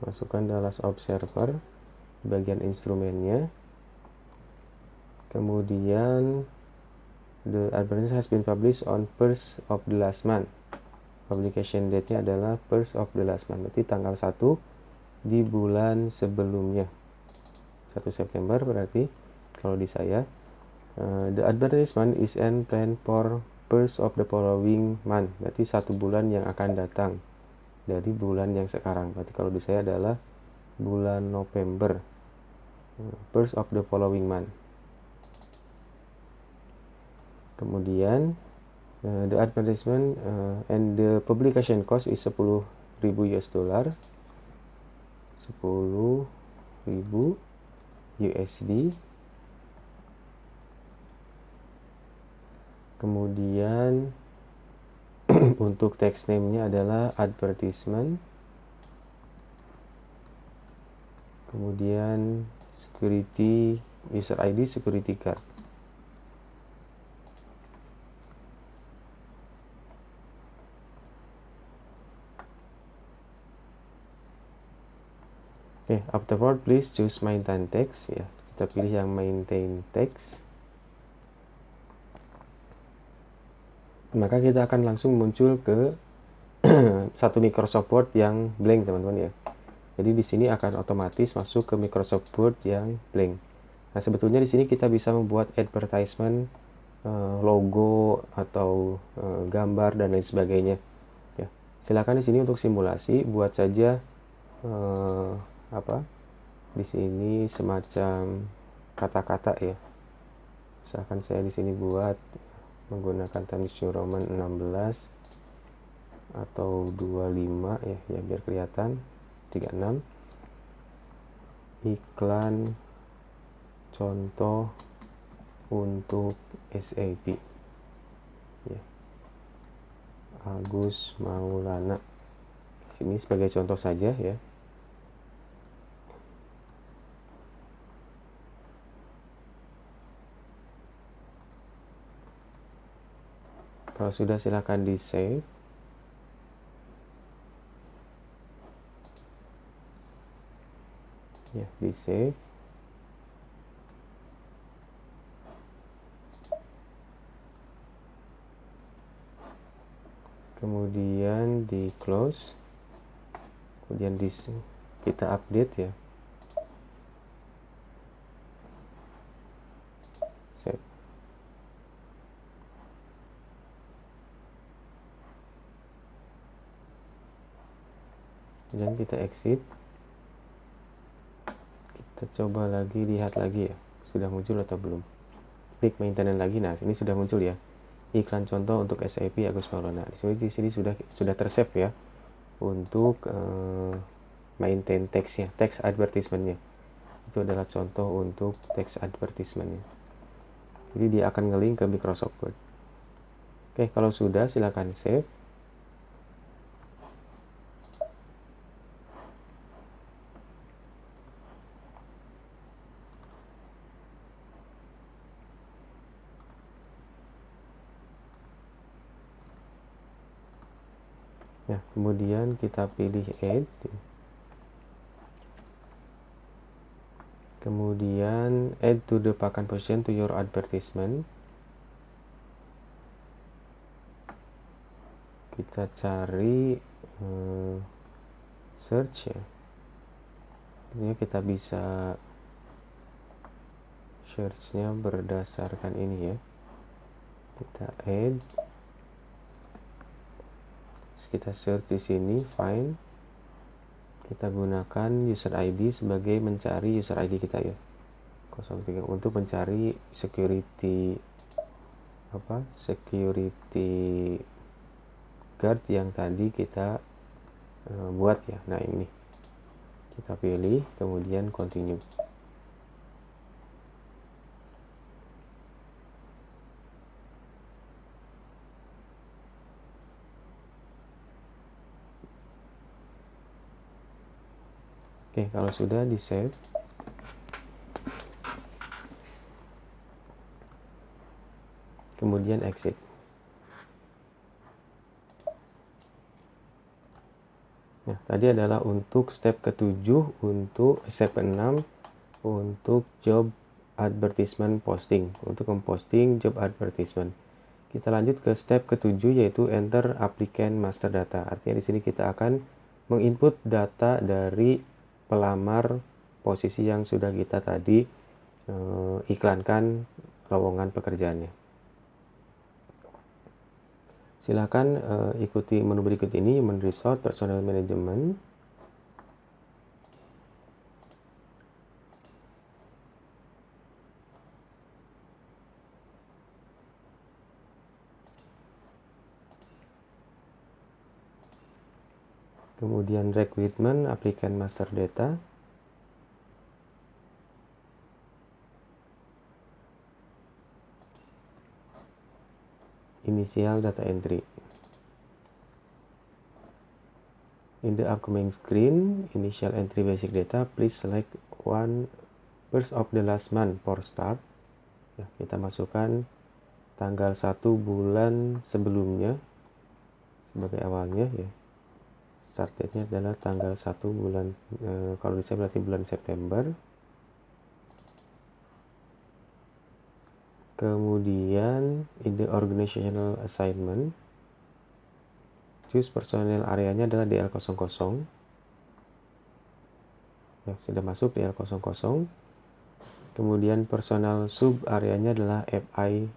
Masukkan Dallas Observer bagian instrumennya. Kemudian the advertisement has been published on 1st of the last month. Publication date-nya adalah 1st of the last month, berarti tanggal 1 di bulan sebelumnya. 1 September berarti kalau di saya. The advertisement is planned for 1st of the following month, berarti 1 bulan yang akan datang dari bulan yang sekarang. Berarti kalau di saya adalah bulan November, 1st of the following month. Kemudian the advertisement and the publication cost is $10.000 $10.000 USD. Kemudian Untuk text name-nya adalah advertisement. Kemudian security, user ID security card. Oke, afterward please choose maintain text ya. Kita pilih yang maintain text. Maka kita akan langsung muncul ke satu Microsoft Word yang blank, teman-teman ya. Jadi di sini akan otomatis masuk ke Microsoft Word yang blank. Nah, sebetulnya di sini kita bisa membuat advertisement, logo atau gambar dan lain sebagainya. Ya, silakan di sini untuk simulasi buat saja di sini semacam kata-kata ya. Misalkan saya di sini buat menggunakan Times New Roman 16 atau 25 ya biar kelihatan. 36 iklan contoh untuk SAP ya. Agus Maulana. Sini sebagai contoh saja ya. Kalau sudah silakan di save. Ya, di save. Kemudian di close. Kemudian kita update ya. Save. Dan kita exit. Kita coba lagi, lihat lagi ya, sudah muncul atau belum. Klik maintenance lagi. Nah, ini sudah muncul ya. Iklan contoh untuk SAP Agus Maulana. Di sini sudah tersave ya untuk maintain text-nya, text advertisement-nya. Itu adalah contoh untuk text advertisement-nya. Jadi dia akan nge-link ke Microsoft Word. Oke, kalau sudah silakan save. Ya, kemudian kita pilih add. Kemudian add to the pakan position to your advertisement. Kita cari search ya. Ini kita bisa search-nya berdasarkan ini ya. Kita add. Kita search di sini, find. Kita gunakan user ID sebagai mencari user ID kita ya. 03 untuk mencari security security guard yang tadi kita buat ya. Nah, ini. Kita pilih, kemudian continue. Oke, kalau sudah di save. Kemudian exit. Nah, tadi adalah untuk step ke-7, untuk step ke-6 untuk job advertisement posting, untuk memposting job advertisement. Kita lanjut ke step ke-7 yaitu enter applicant master data. Artinya di sini kita akan menginput data dari pelamar posisi yang sudah kita tadi iklankan lowongan pekerjaannya. Silakan ikuti menu berikut ini, Human Resource, Personal Management. Kemudian Recruitment, Applicant Master Data. Initial Data Entry. In the upcoming screen, initial entry basic data, please select one first of the last month for start. Ya, kita masukkan tanggal 1 bulan sebelumnya sebagai awalnya ya. Start date-nya adalah tanggal 1 bulan, kalau bisa berarti bulan September. Kemudian in the organizational assignment, choose personal areanya adalah DL00. Ya, sudah masuk DL00. Kemudian personal sub areanya adalah FI00.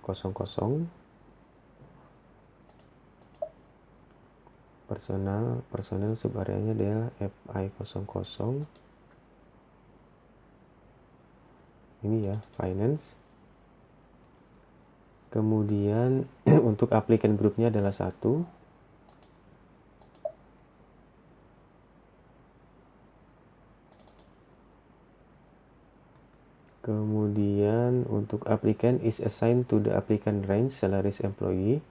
Personal sub areanya adalah FI00. Ini ya, finance. Kemudian untuk applicant grupnya adalah 1. Kemudian untuk applicant is assigned to the applicant range salaries employee.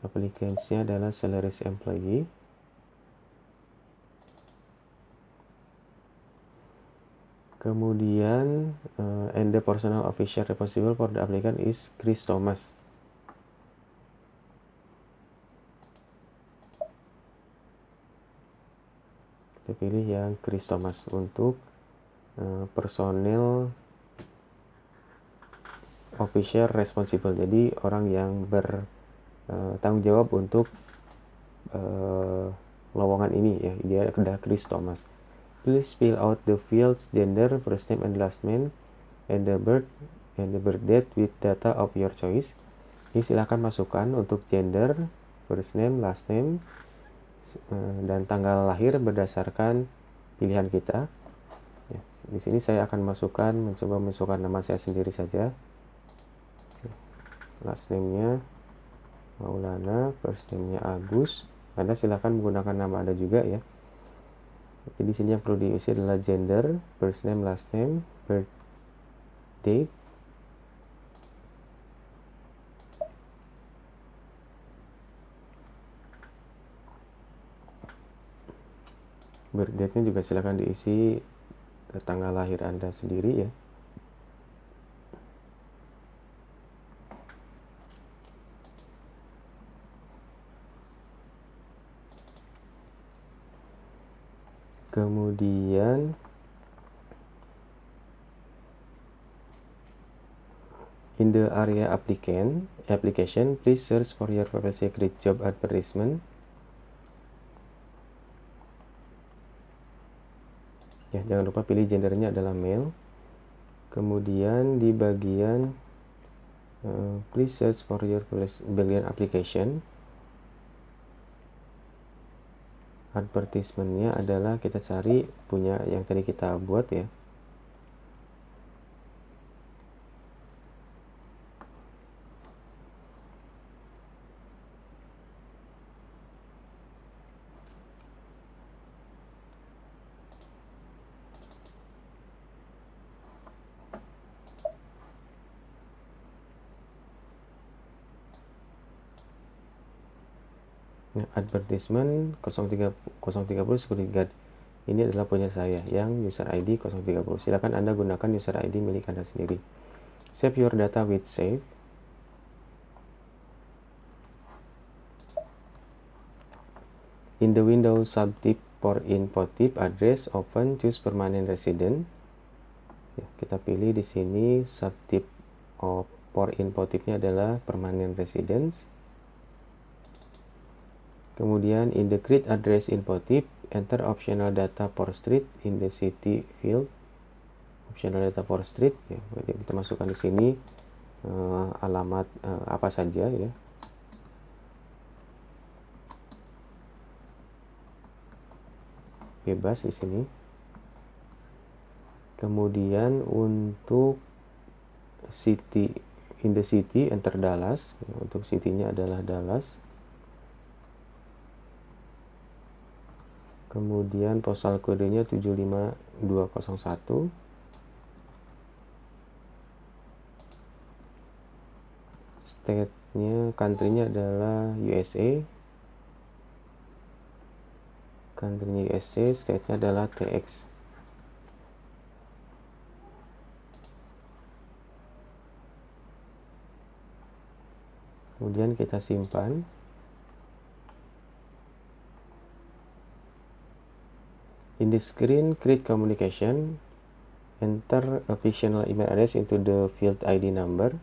Applicants-nya adalah salaries employee. Kemudian and the personal official responsible for the applicant is Chris Thomas. Kita pilih yang Chris Thomas untuk personil official responsible, jadi orang yang bertanggung jawab untuk lowongan ini ya, dia adalah Chris Thomas. Please fill out the fields gender, first name and last name, and the birth date with data of your choice. Ini silahkan masukkan untuk gender, first name, last name, dan tanggal lahir berdasarkan pilihan kita. Ya, di sini saya akan mencoba masukkan nama saya sendiri saja. Last name-nya Maulana, first name-nya Agus. Anda silahkan menggunakan nama Anda juga ya. Jadi di sini yang perlu diisi adalah gender, first name, last name, birth date. Birth date-nya juga silahkan diisi tanggal lahir Anda sendiri ya. Kemudian in the area application, please search for your secret job advertisement. Ya, jangan lupa pilih gendernya adalah male. Kemudian di bagian please search for your bagian application, advertisementnya adalah kita cari punya yang tadi kita buat ya. Advertisement 030 security guard. Ini adalah punya saya yang user ID 030. Silakan Anda gunakan user ID milik Anda sendiri. Save your data with save. In the window subtype for input type address open, choose permanent resident. Ya, kita pilih di sini subtype for input type-nya adalah permanent residence. Kemudian in the create address info type, enter optional data for street in the city field. Optional data for street ya, kita masukkan di sini alamat apa saja ya. Bebas di sini. Kemudian untuk city, in the city enter Dallas. Untuk city-nya adalah Dallas. Kemudian postal kodenya 75201. State-nya, country-nya adalah USA. country USA, state-nya adalah TX. Kemudian kita simpan. In the screen create communication, enter a fictional email address into the field ID number.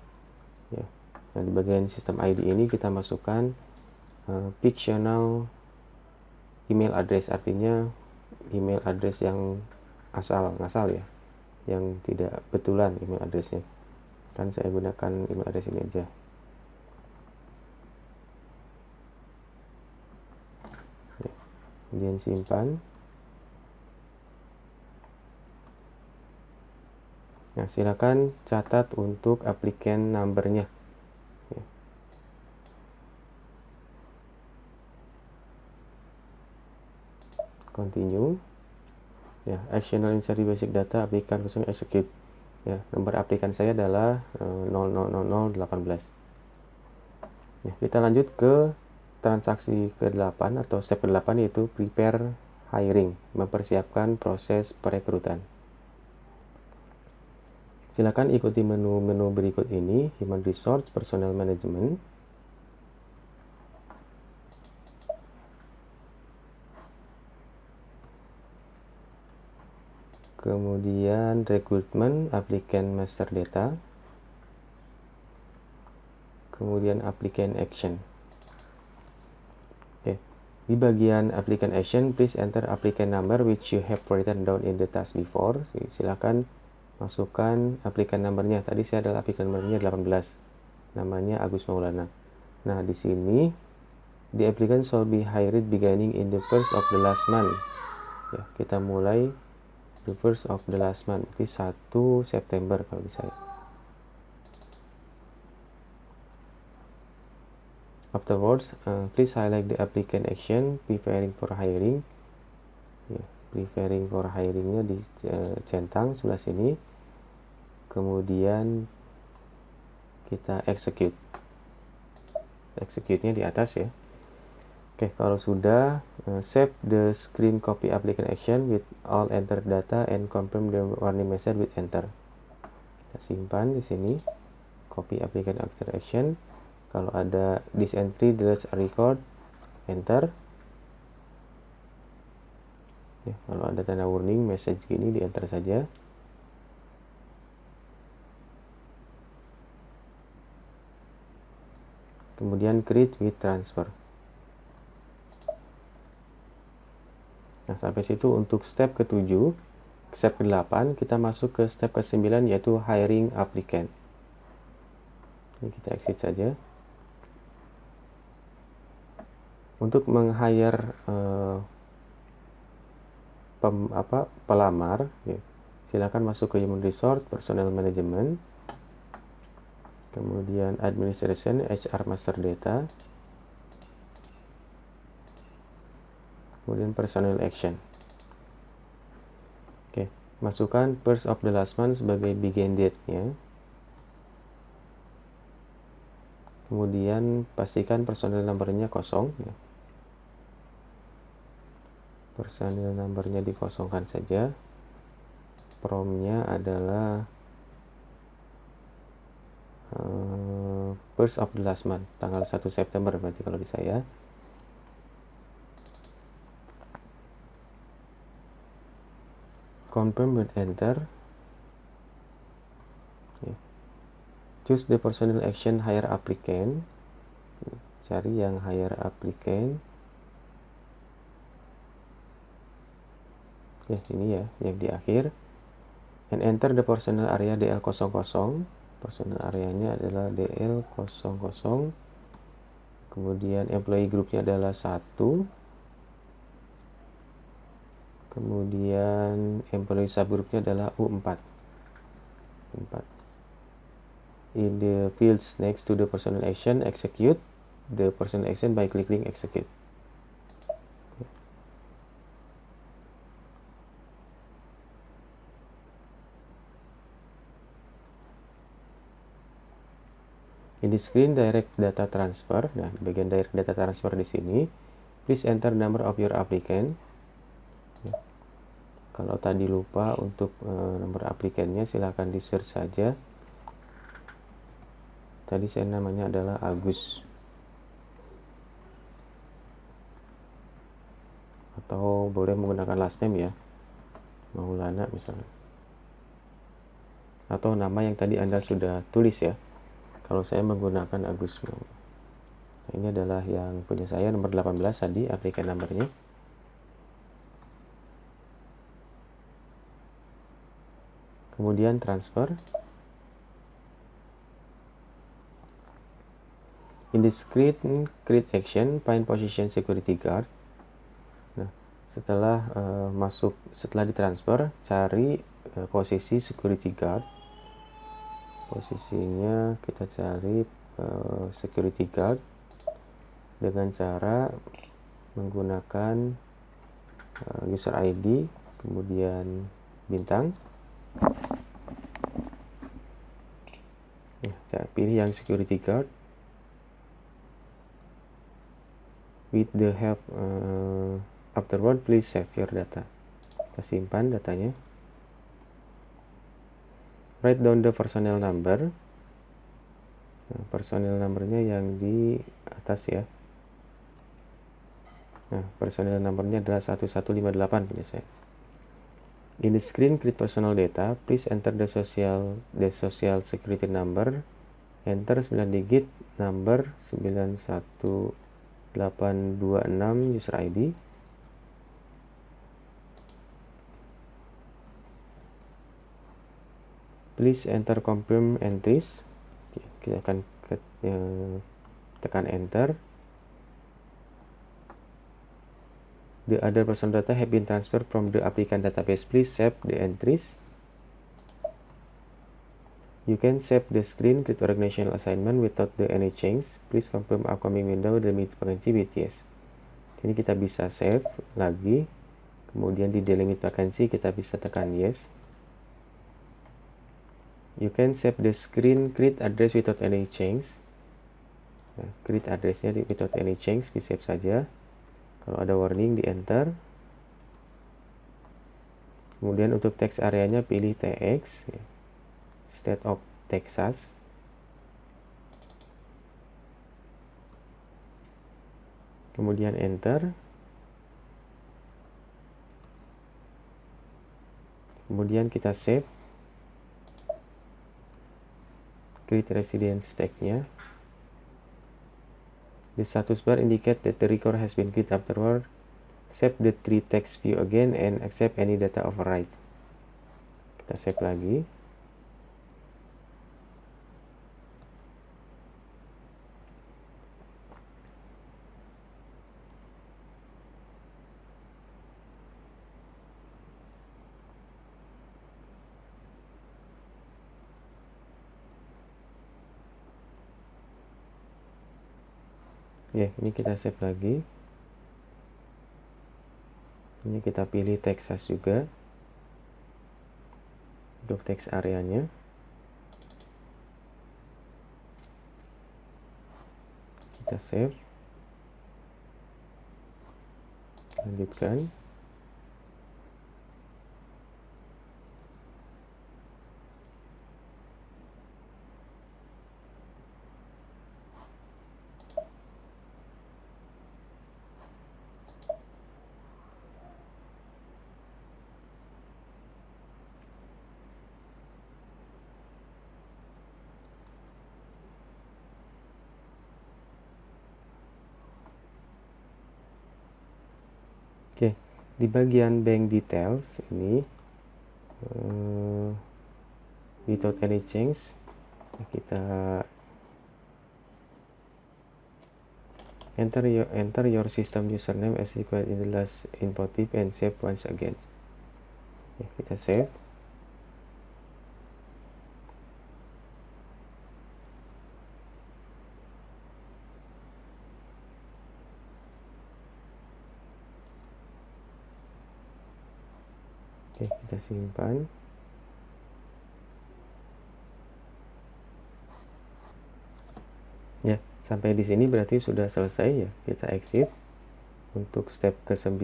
Ya. Nah, di bagian sistem ID ini kita masukkan fictional email address, artinya email address yang ngasal ya, yang tidak betulan email addressnya. Kan saya gunakan email address ini aja. Ya. Kemudian simpan. Nah, silakan catat untuk applicant number-nya. Ya. Continue. Ya, actional insert basic data applicant kosong execute. Ya, nomor aplikasi saya adalah 000018. Ya, kita lanjut ke transaksi ke-8 atau step ke-8, yaitu prepare hiring, mempersiapkan proses perekrutan. Silakan ikuti menu-menu berikut ini: Human Resource, Personnel Management, kemudian Recruitment, Applicant Master Data, kemudian Applicant Action. Oke, di bagian Applicant Action, please enter applicant number which you have written down in the task before. Silakan masukkan applicant number-nya. Tadi saya adalah applicant number-nya 18. Namanya Agus Maulana. Nah, di sini the applicant shall be hired beginning in the first of the last month. Ya, kita mulai the first of the last month, berarti 1 September kalau bisa. Afterwards, please highlight the applicant action preparing for hiring. Ya, preparing for hiring-nya dicentang sebelah sini. Kemudian kita execute. Execute-nya di atas ya. Oke, kalau sudah, save the screen copy applicant action with all entered data and confirm the warning message with enter. Kita simpan di sini, copy applicant action. Kalau ada this entry delete record, enter. Ya, kalau ada tanda warning message gini, di enter saja. Kemudian create with transfer. Nah, sampai situ untuk step ke-7. Step ke-8 kita masuk ke step ke-9, yaitu hiring applicant. Ini kita exit saja. Untuk meng-hire pelamar, ya, silakan masuk ke Human Resource, Personnel Management, kemudian Administration, HR Master Data, kemudian Personnel Action. Oke, masukkan first of the last month sebagai begin date-nya. Kemudian pastikan personal number-nya kosong. Ya. Personal number-nya dikosongkan saja. From-nya adalah first of the last month, tanggal 1 September berarti kalau di saya. Confirm with enter. Ya. Choose the personnel action hire applicant. Cari yang hire applicant. Ya, ini ya, yang di akhir. And enter the personnel area DL00. Personnel areanya adalah DL00. Kemudian employee groupnya adalah 1. Kemudian employee subgroupnya adalah U4. 4. In the fields next to the personnel action, execute the personnel action by clicking execute. In the screen direct data transfer, nah di bagian direct data transfer di sini, please enter number of your applicant. Kalau tadi lupa untuk nomor aplikannya, silahkan di search saja. Tadi saya namanya adalah Agus, atau boleh menggunakan last name ya, Maulana misalnya, atau nama yang tadi Anda sudah tulis ya. Kalau saya menggunakan Agus. Nah, ini adalah yang punya saya, nomor 18 tadi aplikan nomornya. Kemudian transfer. In this create action, find position security guard. Nah, setelah ditransfer, cari posisi security guard. Posisinya kita cari security guard dengan cara menggunakan user ID, kemudian bintang. Pilih yang security guard. With the help afterward, please save your data. Kita simpan datanya. Write down the personnel number. Nah, personnel numbernya yang di atas ya. Nah, personnel numbernya adalah 1158 punya saya. In the screen create personal data, please enter the social security number. Enter 9 digit number 91826 user ID. Please enter confirm entries. Kita akan tekan enter. The other personal data have been transferred from the applicant database. Please save the entries. You can save the screen create organizational assignment without any change. Please confirm upcoming window delimit vacancy with yes. Jadi kita bisa save lagi. Kemudian di delimit vacancy kita bisa tekan yes. You can save the screen create address without any change. Nah, create addressnya without any change, di save saja. Kalau ada warning di enter. Kemudian untuk text areanya pilih TX, State of Texas. Kemudian enter. Kemudian kita save. Create residence tag-nya. The status bar indicate that the record has been created afterward. Save the three text view again and accept any data override. Kita save lagi. Ya, ini kita save lagi. Ini kita pilih Texas juga untuk teks areanya. Kita save. Lanjutkan. Oke, di bagian bank details ini without any change, kita enter your system username as required in the last input tip and save once again. Ya, kita save. Oke, kita simpan. Ya, sampai di sini berarti sudah selesai ya. Kita exit. Untuk step ke-9,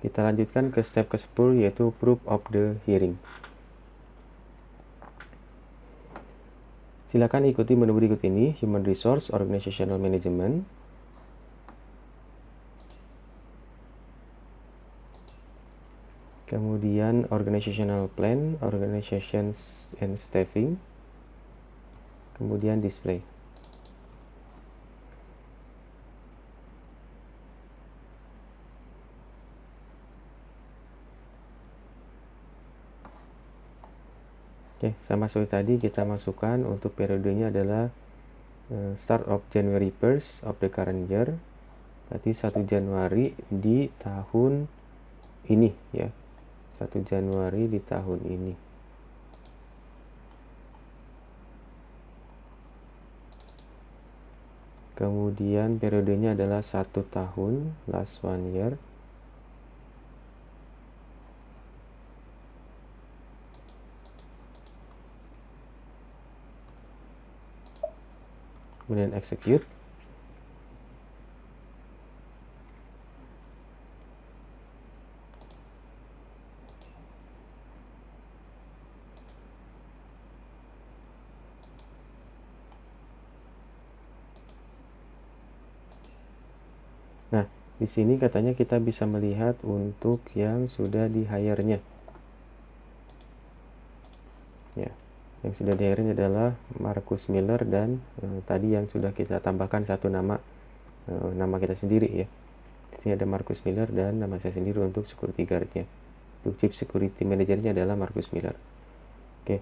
Kita lanjutkan ke step ke-10 yaitu proof of the hearing. Silakan ikuti menu berikut ini: Human Resource, Organizational Management, kemudian Organizational Plan, Organizations and Staffing, kemudian Display. Oke, sama seperti tadi kita masukkan untuk periodenya adalah start of January 1st of the current year, berarti 1 Januari di tahun ini ya, 1 Januari di tahun ini. Kemudian periodenya adalah 1 tahun, last 1 year. Kemudian execute. Nah, di sini katanya kita bisa melihat untuk yang sudah di hire-nya. Ya, yang sudah di hire adalah Marcus Miller dan tadi yang sudah kita tambahkan satu nama kita sendiri ya. Di sini ada Marcus Miller dan nama saya sendiri untuk security guard-nya. Untuk Chief Security Manager-nya adalah Marcus Miller. Oke.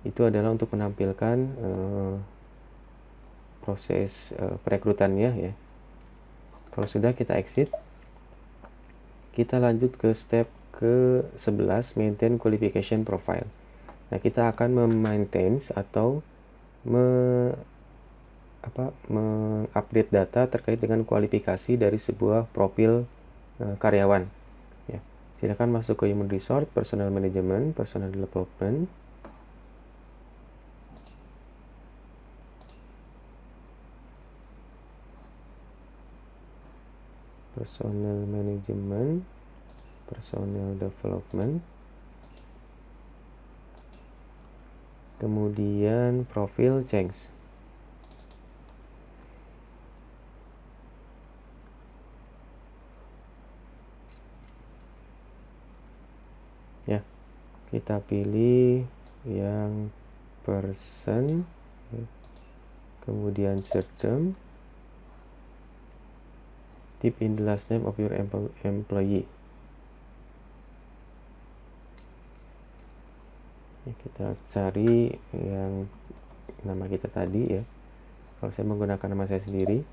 Itu adalah untuk menampilkan proses perekrutannya ya. Kalau sudah, kita exit. Kita lanjut ke step ke-11, maintain qualification profile. Nah, kita akan memaintain atau mengupdate data terkait dengan kualifikasi dari sebuah profil karyawan. Ya, silakan masuk ke Human Resource, Personal Management, Personal Development. Personal Management, Personal Development, kemudian Profile Change. Ya, kita pilih yang person, kemudian search term, type in the last name of your employee. Ya, kita cari yang nama kita tadi ya. Kalau saya menggunakan nama saya sendiri.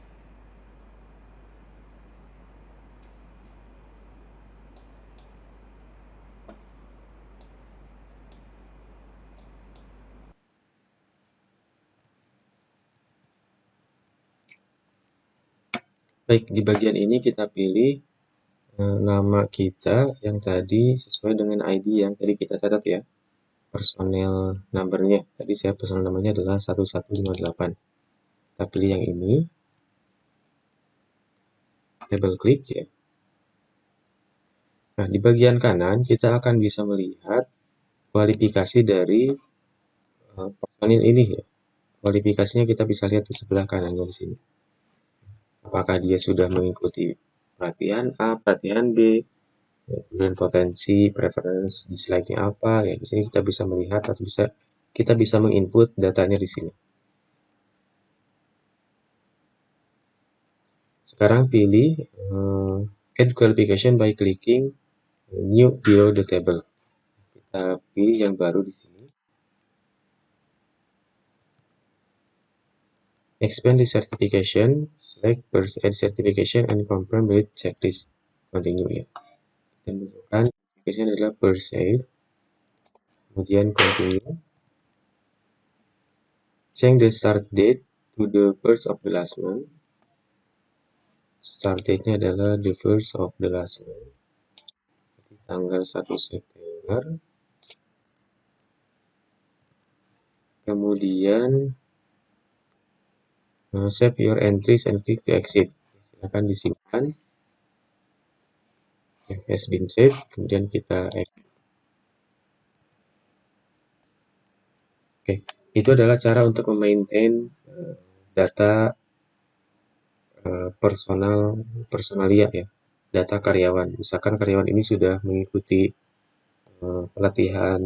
Baik, di bagian ini kita pilih nama kita yang tadi sesuai dengan ID yang tadi kita catat ya. Personel numbernya. Tadi saya personel namanya adalah 1158. Kita pilih yang ini. Double klik ya. Nah, di bagian kanan kita akan bisa melihat kualifikasi dari personil ini ya. Kualifikasinya kita bisa lihat di sebelah kanan di sini. Apakah dia sudah mengikuti pelatihan A, pelatihan B, kemudian potensi, preference, dislike-nya apa, ya di sini kita bisa melihat atau kita bisa menginput datanya di sini. Sekarang pilih add qualification by clicking new below the table. Kita pilih yang baru di sini. Expand the certification, select first add certification and confirm with checklist. Continue ya. Kita masukkan certification adalah first aid. Kemudian continue. Change the start date to the first of the last month. Start date-nya adalah the first of the last month. Tanggal 1 September. Kemudian save your entries and click to exit. Silakan disimpan. has been saved, kemudian kita exit. Oke, itu adalah cara untuk memaintain data personalia ya, data karyawan. Misalkan karyawan ini sudah mengikuti pelatihan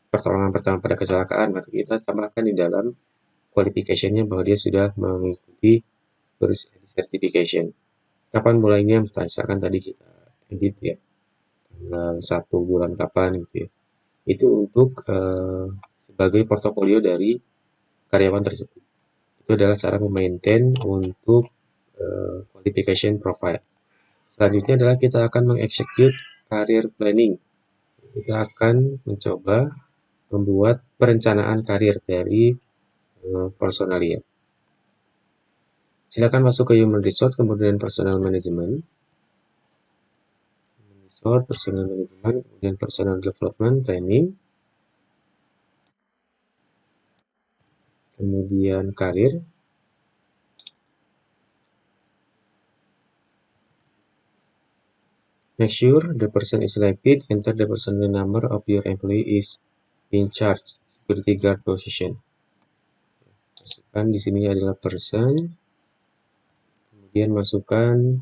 pertolongan pertama pada kecelakaan, maka kita tambahkan di dalam qualification-nya bahwa dia sudah mengikuti first aid certification. Kapan mulainya? Misalkan tadi kita edit ya, tanggal 1 bulan kapan gitu ya. Itu untuk sebagai portofolio dari karyawan tersebut. Itu adalah cara memaintain untuk qualification profile. Selanjutnya adalah kita akan mengexecute career planning. Kita akan mencoba membuat perencanaan karir dari personalia. Silakan masuk ke Human Resource, kemudian Personal Management, Personal Management, kemudian Personal Development Training, kemudian karir. Make sure the person is selected. Enter the personal number of your employee is in charge security guard position. Masukkan di sini adalah person, kemudian masukkan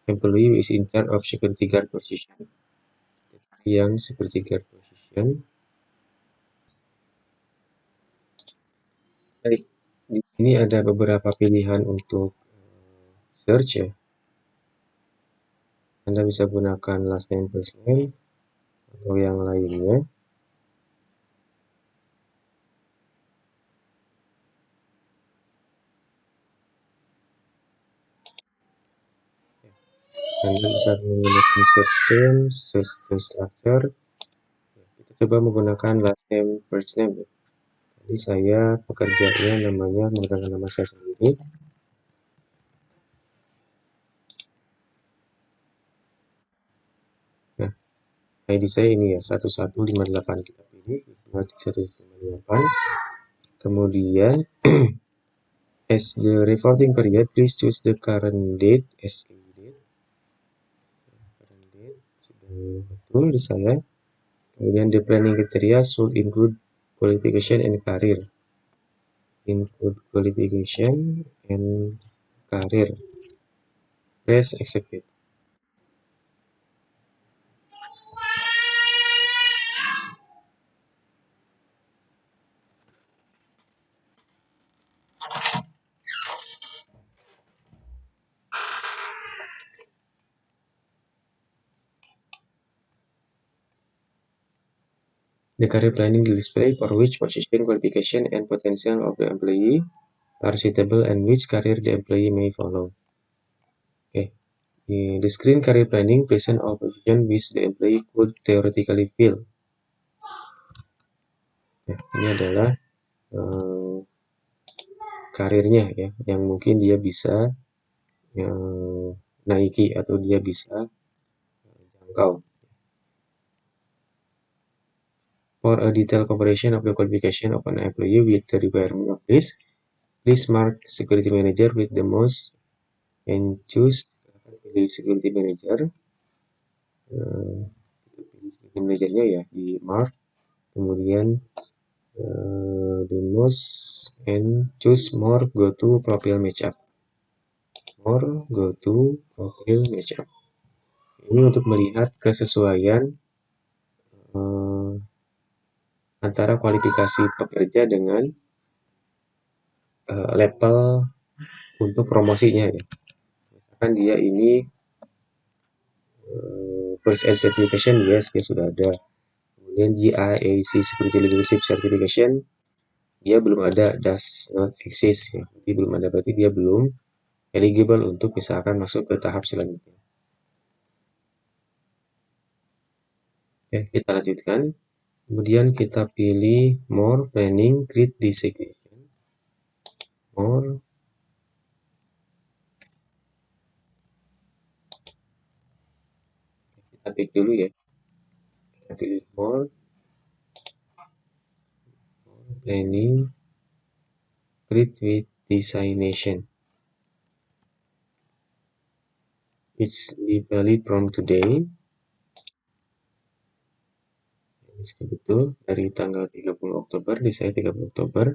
employee is in charge of security guard position. Yang security guard position. Baik, di sini ada beberapa pilihan untuk search ya. Anda bisa gunakan last name, first name, atau yang lainnya. Anda bisa menggunakan search term, search structure. Kita coba menggunakan last name, first name. Jadi saya pekerjaannya namanya menggunakan nama saya sendiri. Nah, ID saya ini ya 1158, kita pilih 1158. Kemudian as the reporting period, please choose the current date as date. Current date sudah betul di saya. Kemudian the planning criteria should include qualification and career. Include qualification and career. Press execute. The career planning display for which position, qualification, and potential of the employee are suitable and which career the employee may follow. Okay. The screen career planning present all position which the employee could theoretically fill. Nah, ini adalah karirnya ya, yang mungkin dia bisa naiki atau dia bisa jangkau. For a detailed comparison of the qualification of an employee with the requirement of this, please mark security manager with the most and choose pilih security manager. Security managernya ya di mark, kemudian the most and choose more go to profile matchup. More go to profile matchup. Ini untuk melihat kesesuaian antara kualifikasi pekerja dengan level untuk promosinya ya. Misalkan dia ini first aid certification, yes, dia sudah ada. Kemudian GIAC Security Leadership Certification, dia belum ada, does not exist ya. Jadi belum ada, berarti dia belum eligible untuk misalkan masuk ke tahap selanjutnya. Oke, kita lanjutkan. Kemudian kita pilih more planning grid designation. More. Kita pilih dulu ya. Kita pilih more planning grid with designation. It's be valid from today. Betul, dari tanggal 30 Oktober, di saya 30 Oktober.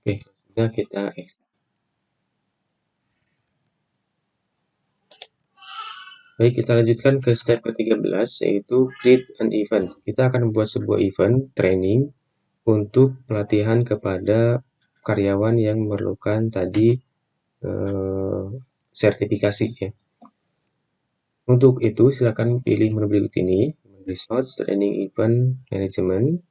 Oke, sudah kita ekspor. Baik, kita lanjutkan ke step ke-13, yaitu create an event. Kita akan membuat sebuah event training untuk pelatihan kepada karyawan yang memerlukan tadi sertifikasi ya. Untuk itu, silakan pilih menu berikut ini: Resource, Training Event Management,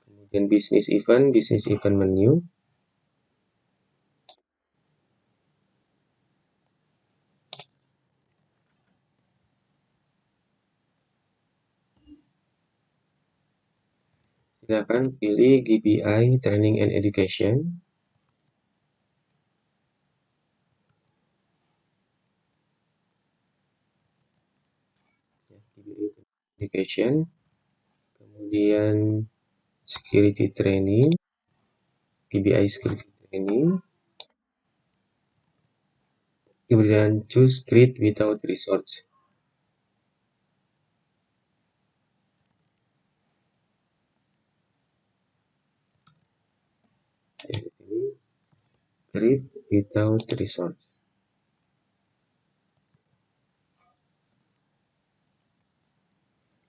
kemudian Business Event Menu, silakan pilih GBI Training and Education, kemudian Security Training, GBI Security Training, kemudian choose Create Without Resource. Create Without Resource.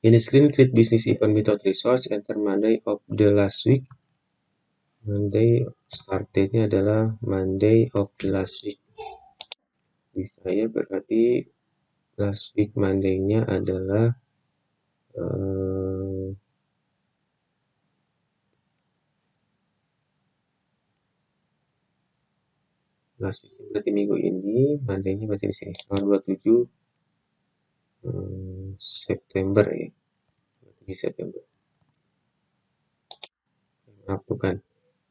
In the screen, create business event without resource, enter Monday of the last week. Monday start date-nya adalah Monday of the last week. Di saya berarti last week Monday-nya adalah last week berarti minggu ini, Monday-nya berarti di sini tanggal 27 September ya. 27 September. Maaf, bukan.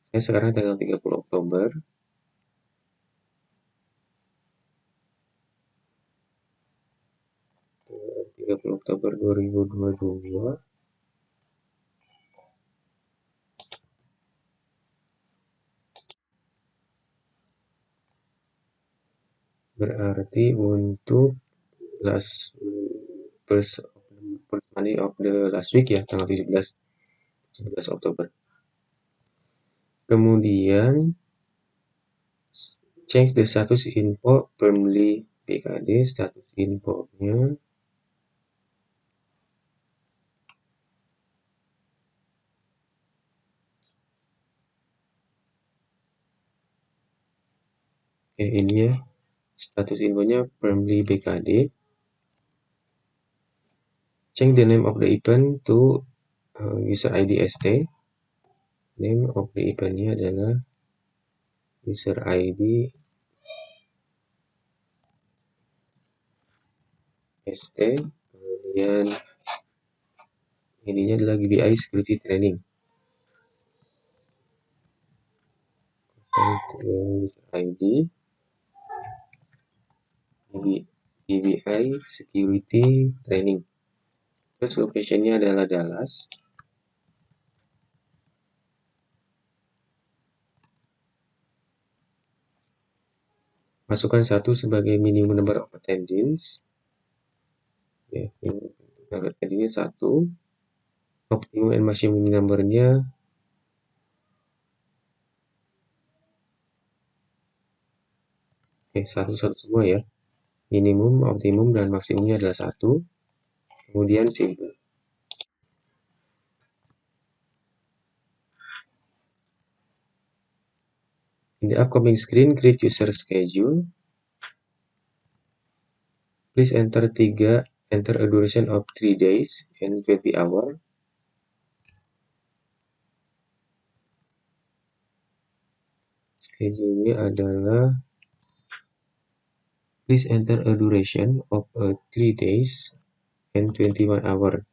Saya sekarang tanggal 30 Oktober. 30 Oktober 2022. Berarti untuk last first Monday of the last week ya, tanggal 17 Oktober. Kemudian change the status info firmly BKD, status infonya ini ya, status infonya firmly BKD. Change the name of the event to user ID ST. Name of the eventnya adalah user ID ST. Kemudian ininya adalah GBI Security Training. User ID GBI Security Training. Terus location-nya adalah Dallas. Masukkan 1 sebagai minimum number of attendance. Ya, tadinya 1. Optimum and maximum number-nya satu-satu semua ya. Minimum, optimum, dan maksimumnya adalah 1. Kemudian simple. In the upcoming screen, create user schedule. Please enter a duration of 3 days and 20 hours. Schedule-nya adalah please enter a duration of 3 days and 21 hours.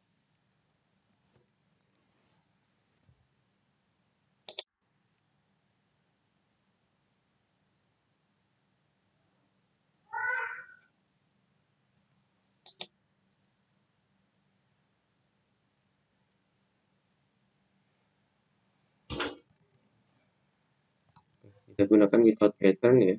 Kita gunakan without pattern ya.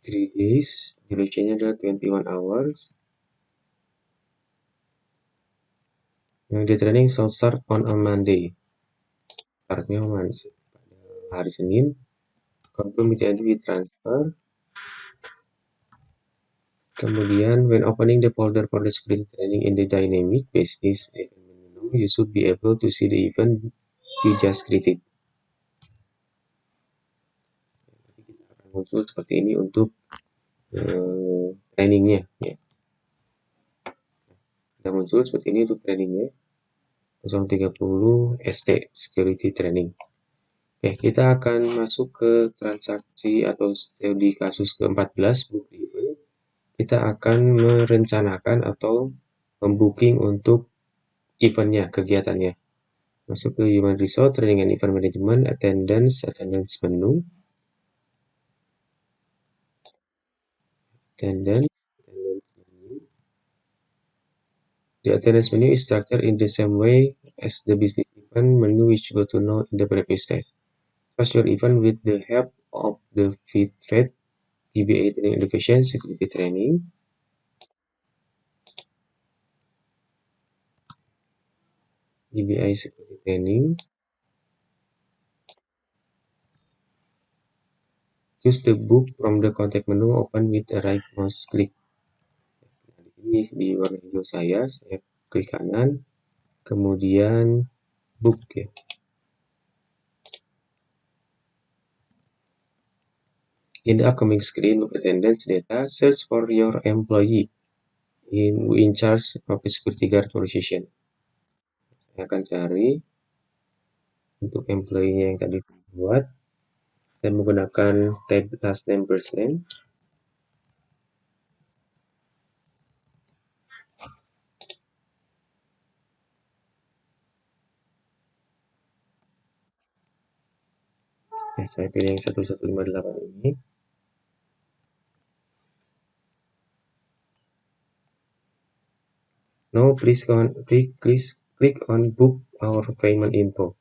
Three days, duration-nya adalah 21 hours. Yang di training shall start on a Monday. Startnya pada hari Senin. Confirm identity transfer. Kemudian, when opening the folder for the screen training in the dynamic business event menu, you should be able to see the event you just created. Kita akan muncul seperti ini untuk trainingnya. Ya. Sudah muncul seperti ini untuk trainingnya. 030 ST Security Training. Oke, kita akan masuk ke transaksi atau studi kasus ke-14 book event. Kita akan merencanakan atau membooking untuk eventnya, kegiatannya. Masuk ke Human Resource, Training and Event Management, Attendance menu. Attendance menu. The attendance menu is structured in the same way as the business event menu which you got to know in the previous stage. Choose your event with the help of the FitFed GBA Training Education Security Training. GBI Security Training. Choose the book from the contact menu, open with a right mouse click. Nah, di sini di warna hijau saya klik kanan, kemudian book ya. In the upcoming screen of attendance data, search for your employee in charge of the security guard position. Saya akan cari untuk employee-nya yang tadi saya buat. Saya menggunakan tab last name first name. Ya, saya pilih yang 1158 ini. Now please click on book our payment info.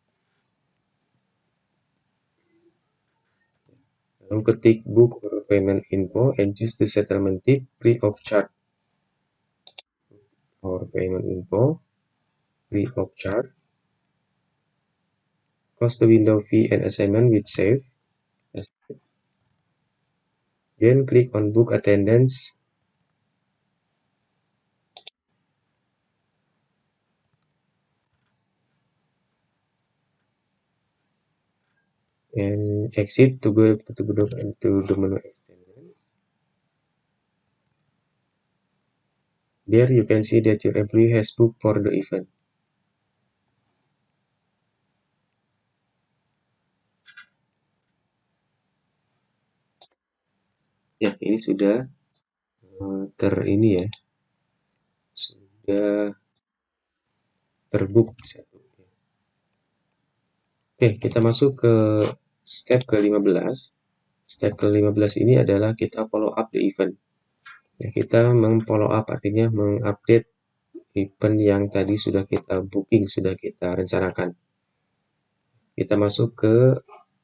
Lalu ketik book or payment info and choose the settlement type free of charge. Our payment info free of charge. Close the window fee and assignment with save. Then click on book attendance. And exit to go to the menu extended. There you can see that your employee has booked for the event. Ya, ini sudah sudah terbook satu. Oke, kita masuk ke step ke-15. Step ke-15 ini adalah kita follow up the event. Ya, kita meng-follow up artinya mengupdate event yang tadi sudah kita booking, sudah kita rencanakan. Kita masuk ke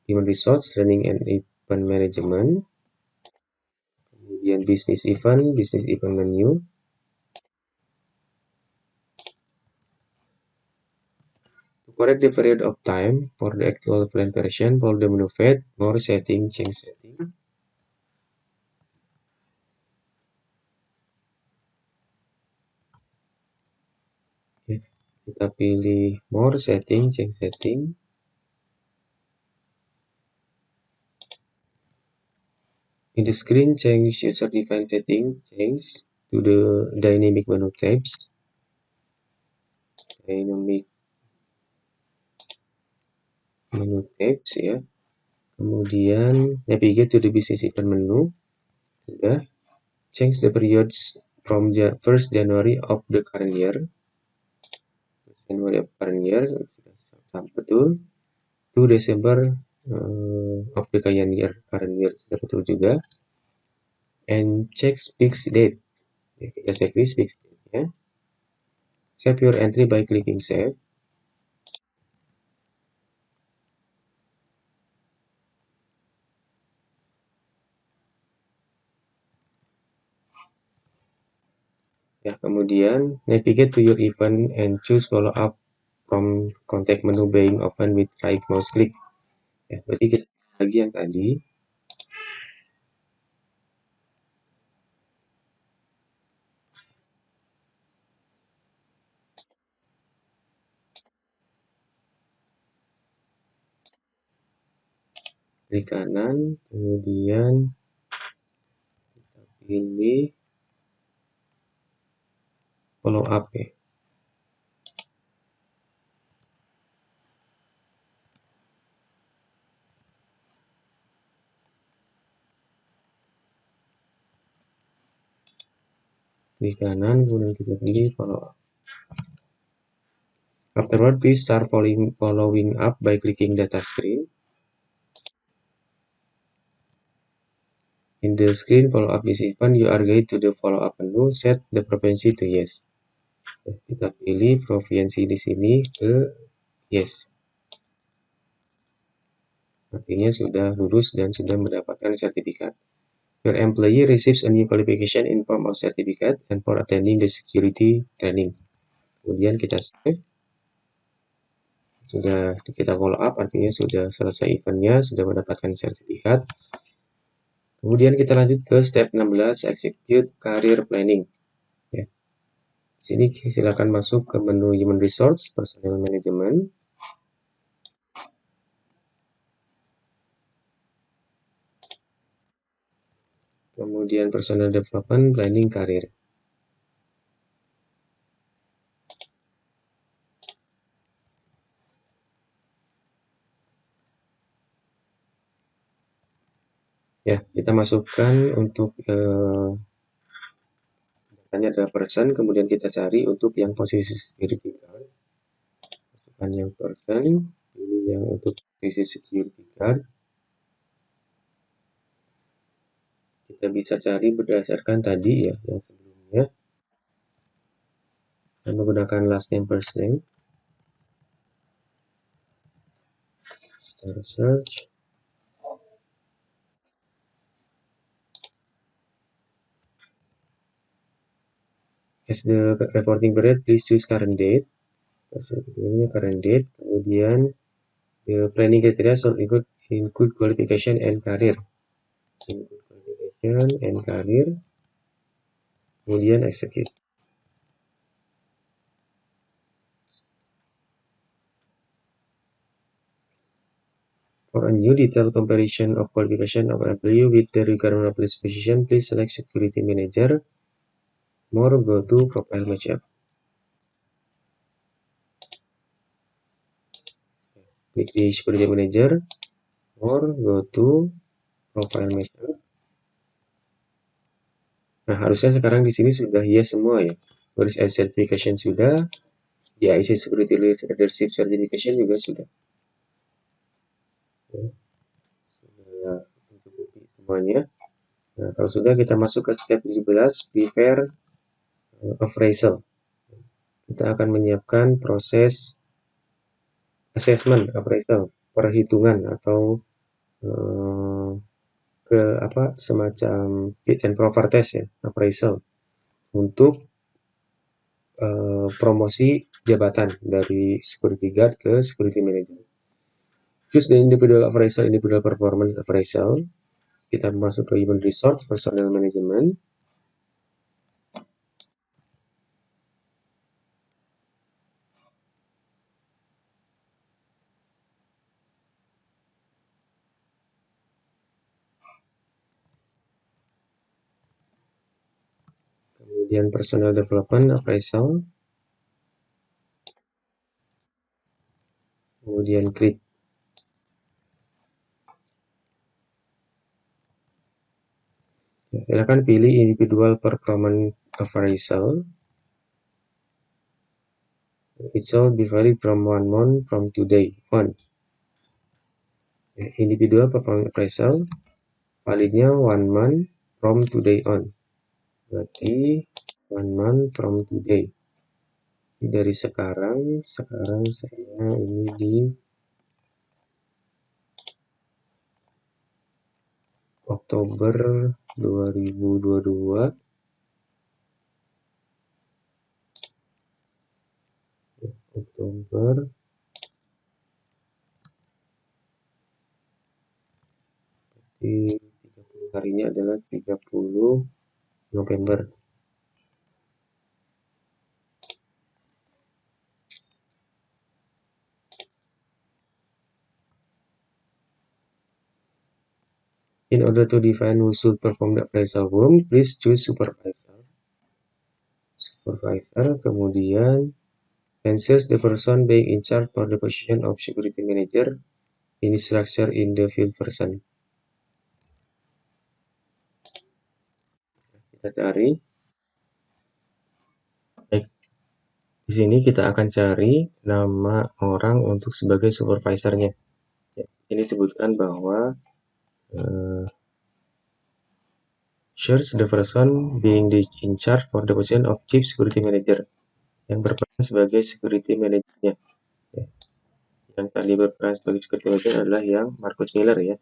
Human Resource, Training and Event Management. Kemudian Business Event Menu. To correct the period of time for the actual plan version, follow the menu Fed, More Setting, Change Setting. Oke, kita pilih More Setting, Change Setting. In the screen, change user-defined setting, change to the dynamic menu tabs. Dynamic menu tabs ya. Kemudian navigate to the business event menu. Sudah. Change the periods from the 1st January of the current year. January of current year betul. To December of the current year sudah betul juga. And check fixed date. Ya, kita check fixed date ya. Save your entry by clicking Save. Ya, kemudian navigate to your event and choose follow up from contact menu being open with right mouse click. Ya, berarti kita lagi yang tadi. Klik kanan, kemudian kita pilih follow up ya. Klik kanan, kemudian kita pilih follow up. Afterward, please start following up by clicking data screen. In the screen follow up is open, you are going to the follow up menu, set the proficiency to yes. Kita pilih proficiency di sini ke yes. Artinya sudah lulus dan sudah mendapatkan sertifikat. Your employee receives a new qualification in form of certificate and for attending the security training. Kemudian kita save. Sudah kita follow up, artinya sudah selesai eventnya, sudah mendapatkan sertifikat. Kemudian kita lanjut ke step 16, execute career planning. Ya. Di sini silakan masuk ke menu Human Resource, Personnel Management. Kemudian Personal Development, Planning Career. Ya, kita masukkan untuk datanya adalah person, kemudian kita cari untuk yang posisi security guard. Masukkan yang person, ini yang untuk posisi security guard. Kita bisa cari berdasarkan tadi ya, yang sebelumnya. Dan menggunakan last name, first name. Start search. As the reporting period, please choose current date. Ini current date. Kemudian the planning criteria should include qualification and career. Include qualification and career. Kemudian execute. For a new detailed comparison of qualification of employee with the requirement of this position, please select Security Manager. More, go to Profile Matchup. Klik di Security Manager. More, go to Profile Matchup. Nah, harusnya sekarang di sini sudah yes semua ya. Garis certification sudah, di IC Security Leadership Certification juga sudah. Sudah mencukupi semuanya. Nah, kalau sudah kita masuk ke step 17, prepare appraisal. Kita akan menyiapkan proses assessment appraisal, perhitungan atau semacam fit and proper test ya, appraisal untuk promosi jabatan dari security guard ke security manager. Choose the individual appraisal, individual performance appraisal. Kita masuk ke human resource, personnel management. Kemudian personal development appraisal. Kemudian klik. Silakan pilih individual performance appraisal. It shall be valid from 1 month from today on. Individual performance appraisal validnya 1 month from today on. Berarti 1 month from today. Dari sekarang saya ini di Oktober 2022. Oktober di 30 harinya adalah 30 November. In order to define who should perform the appraisal whom, please choose supervisor. Kemudian answers the person being in charge for the position of security manager in structure in the field person. Kita cari. Baik, di sini kita akan cari nama orang untuk sebagai supervisornya. Ya, ini disebutkan bahwa shares the person being in charge for the position of chief security manager, yang berperan sebagai security manager-nya. Ya. Yang tadi berperan sebagai security manager adalah yang Marcus Miller ya.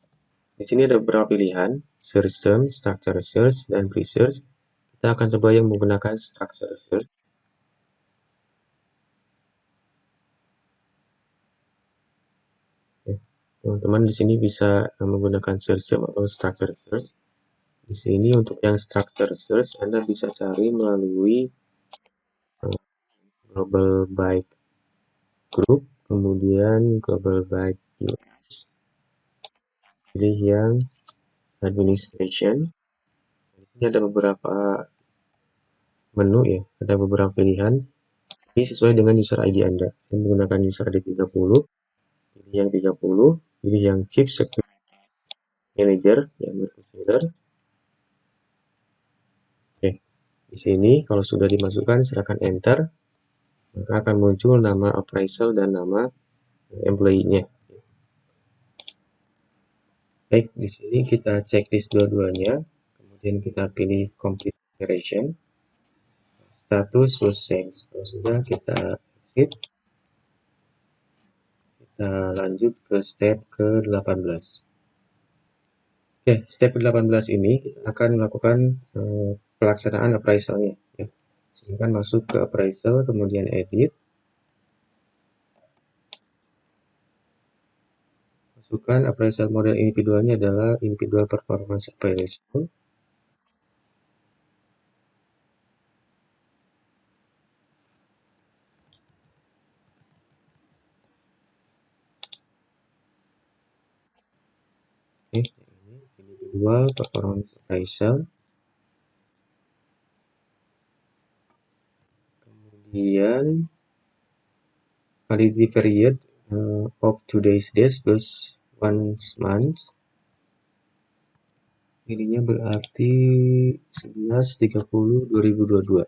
Di sini ada beberapa pilihan, search term, structure search, dan pre-search. Kita akan coba yang menggunakan structure search. Teman-teman di sini bisa menggunakan search term atau structure search. Di sini untuk yang structure search Anda bisa cari melalui global by group, kemudian global by US. Pilih yang administration. Ini ada beberapa menu ya, ada beberapa pilihan. Ini sesuai dengan user ID Anda. Saya menggunakan user ID 30. Pilih yang 30, pilih yang Chief Security Manager yang Miller. Oke. Di sini kalau sudah dimasukkan silakan enter. Maka akan muncul nama appraisal dan nama employee-nya. Baik, di sini kita checklist dua-duanya. Kemudian kita pilih complete operation. Status was sales. Kalau sudah kita exit. Kita lanjut ke step ke-18. Oke, step ke-18 ini kita akan melakukan pelaksanaan appraisalnya. Ya. Silakan masuk ke appraisal, kemudian edit. Masukkan appraisal model individualnya adalah individual performance appraisal. Oke, ini individual performance appraisal. Kemudian validity period of today's days plus 1 month. Ininya berarti 11/30/2022.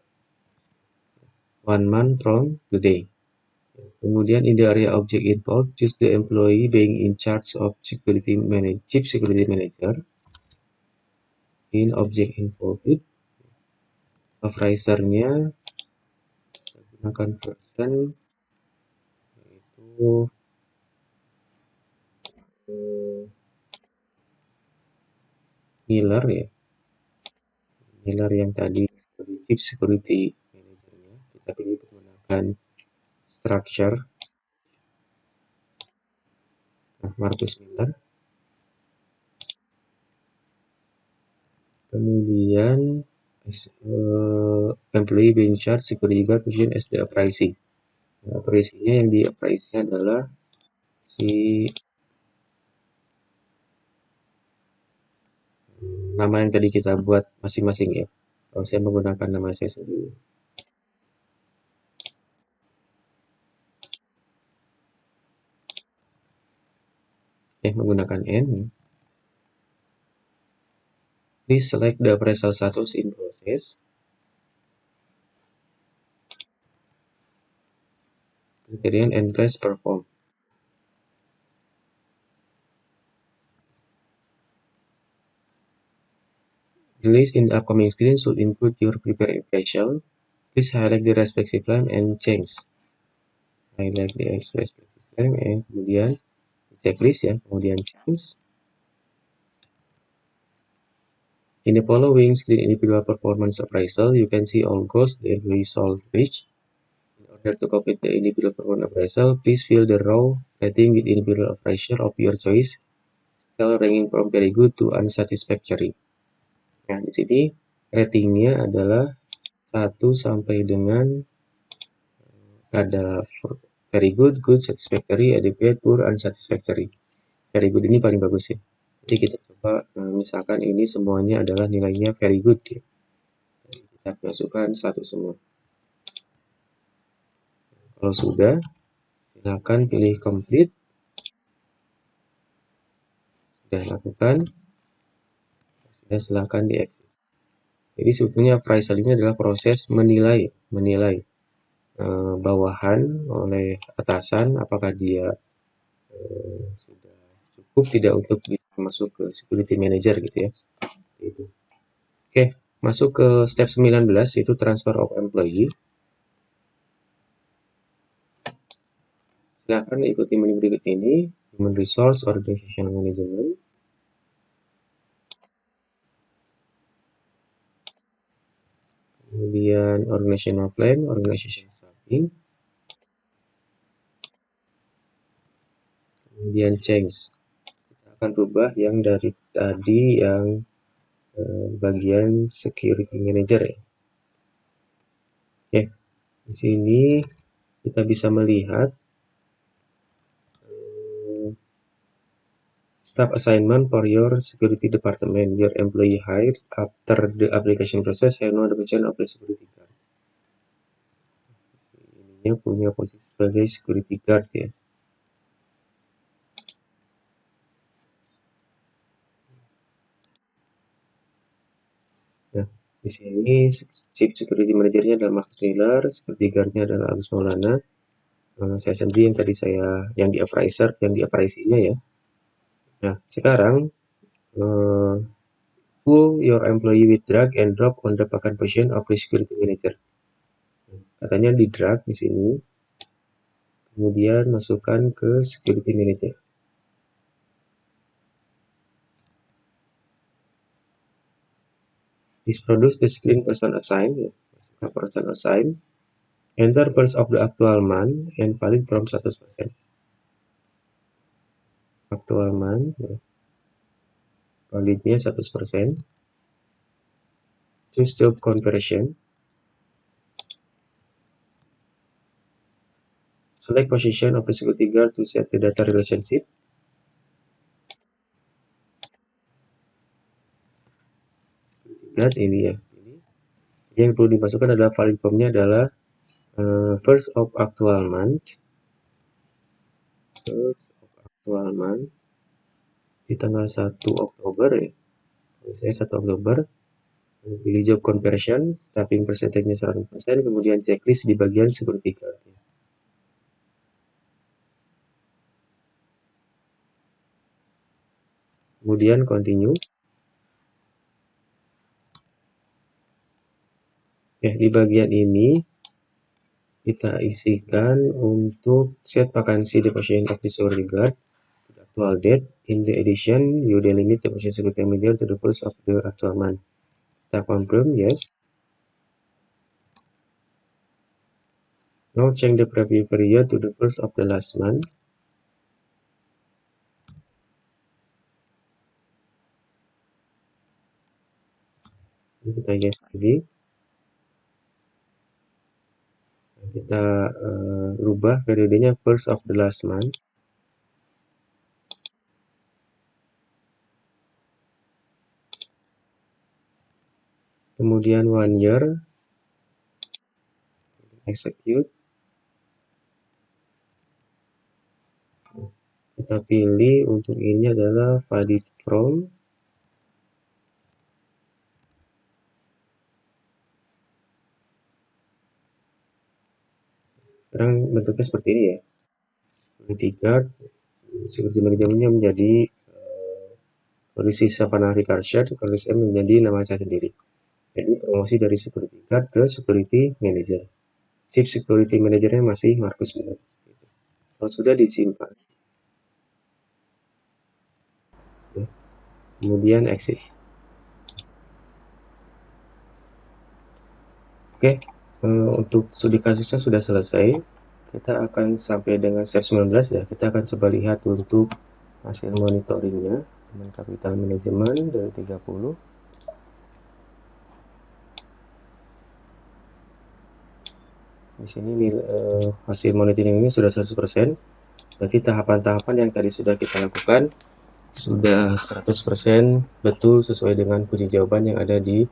1 month from today. Kemudian in the area object involved, choose the employee being in charge of chief security manager. In object involved, appraiser-nya gunakan person, yaitu Miller ya. Miller yang tadi sebagai chief security manager-nya. Kita pilih menggunakan structure. Marcus Miller. Kemudian employee being charged security guard position as the appraisee. Nah, appraisee-nya yang di appraise-nya adalah si nama yang tadi kita buat masing-masing ya. Kalau saya menggunakan nama saya sendiri. Menggunakan N. Please select the appraisal status in process. Criterion and press perform. The list in the upcoming screen should include your prepared appraisal. Please highlight the respective line and change. Highlight the respective line and kemudian checklist ya, kemudian change. In the following screen individual performance appraisal, you can see all goals the employee solved reach. In order to complete the individual performance appraisal, please fill the row rating with individual appraisal of your choice, scale ranging from very good to unsatisfactory. Nah, di sini ratingnya adalah 1 sampai dengan ada very good, good, satisfactory, adequate, poor, unsatisfactory. Very good ini paling bagus ya. Jadi kita coba misalkan ini semuanya adalah nilainya very good ya. Kita masukkan 1 semua. Kalau sudah, silakan pilih complete. Sudah lakukan. Sudah, silakan di exit. Jadi sebetulnya appraisal ini adalah proses menilai bawahan oleh atasan apakah dia sudah cukup tidak untuk bisa masuk ke security manager gitu ya. Gitu. Oke, masuk ke step 19 itu transfer of employee. Silahkan ikuti menu berikut ini, Human Resource Organizational Management. Kemudian Organizational Plan, Organization Staffing. Kemudian Change. Kita akan rubah yang dari tadi yang bagian Security Manager ya. Oke, di sini kita bisa melihat staff assignment for your security department. Your employee hired after the application process have no definition of the security guard. Ini punya posisi sebagai security guard ya. Nah, di sini Chief Security Manager-nya adalah Marcus Miller, Security Guard-nya adalah Agus Maulana. Saya sendiri yang di appraisinya ya. Nah, sekarang pull your employee with drag and drop on the vacant position of the security manager. Katanya di drag di sini, kemudian masukkan ke security manager. This produce the screen person assigned, ya. Masukkan person assigned. Enter first of the actual month and valid from 100%. Actual month, ya. Validnya 100%. Choose job conversion. Select position of the security guard to set the data relationship. Security guard ini ya. Yang perlu dimasukkan adalah valid formnya adalah first of actual month. First of actual month. Di tanggal 1 Oktober ya. Saya 1 Oktober. Pilih job conversion, staffing percentage-nya 100%, kemudian checklist di bagian security guard. Kemudian continue. Ya, di bagian ini kita isikan untuk set vacancy the position of the security guard to the actual date. In the addition, you delimit the position security manager to the first of the actual month. Kita confirm, yes. Now change the preview period to the first of the last month. Ini kita yes lagi. Kita rubah periodenya first of the last month. Kemudian 1 year. Execute. Kita pilih untuk ini adalah valid from. Sekarang bentuknya seperti ini ya. Security guard, security manajemennya menjadi polisi Savannah Ricardshire, kalau saya menjadi nama saya sendiri. Jadi promosi dari security guard ke security manager. Chief security manajernya masih Markus Miller. Kalau sudah disimpan, kemudian exit. Oke, untuk studi kasusnya sudah selesai. Kita akan sampai dengan step 19 ya. Kita akan coba lihat untuk hasil monitoringnya dengan capital management dari 30. Di sini hasil monitoring ini sudah 100%. Berarti tahapan-tahapan yang tadi sudah kita lakukan sudah 100% betul sesuai dengan kunci jawaban yang ada di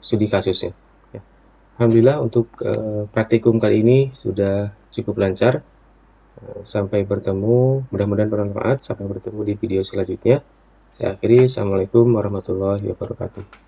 studi kasusnya. Ya. Alhamdulillah untuk praktikum kali ini sudah cukup lancar. Sampai bertemu, mudah-mudahan bermanfaat. Sampai bertemu di video selanjutnya. Saya akhiri, Assalamualaikum warahmatullahi wabarakatuh.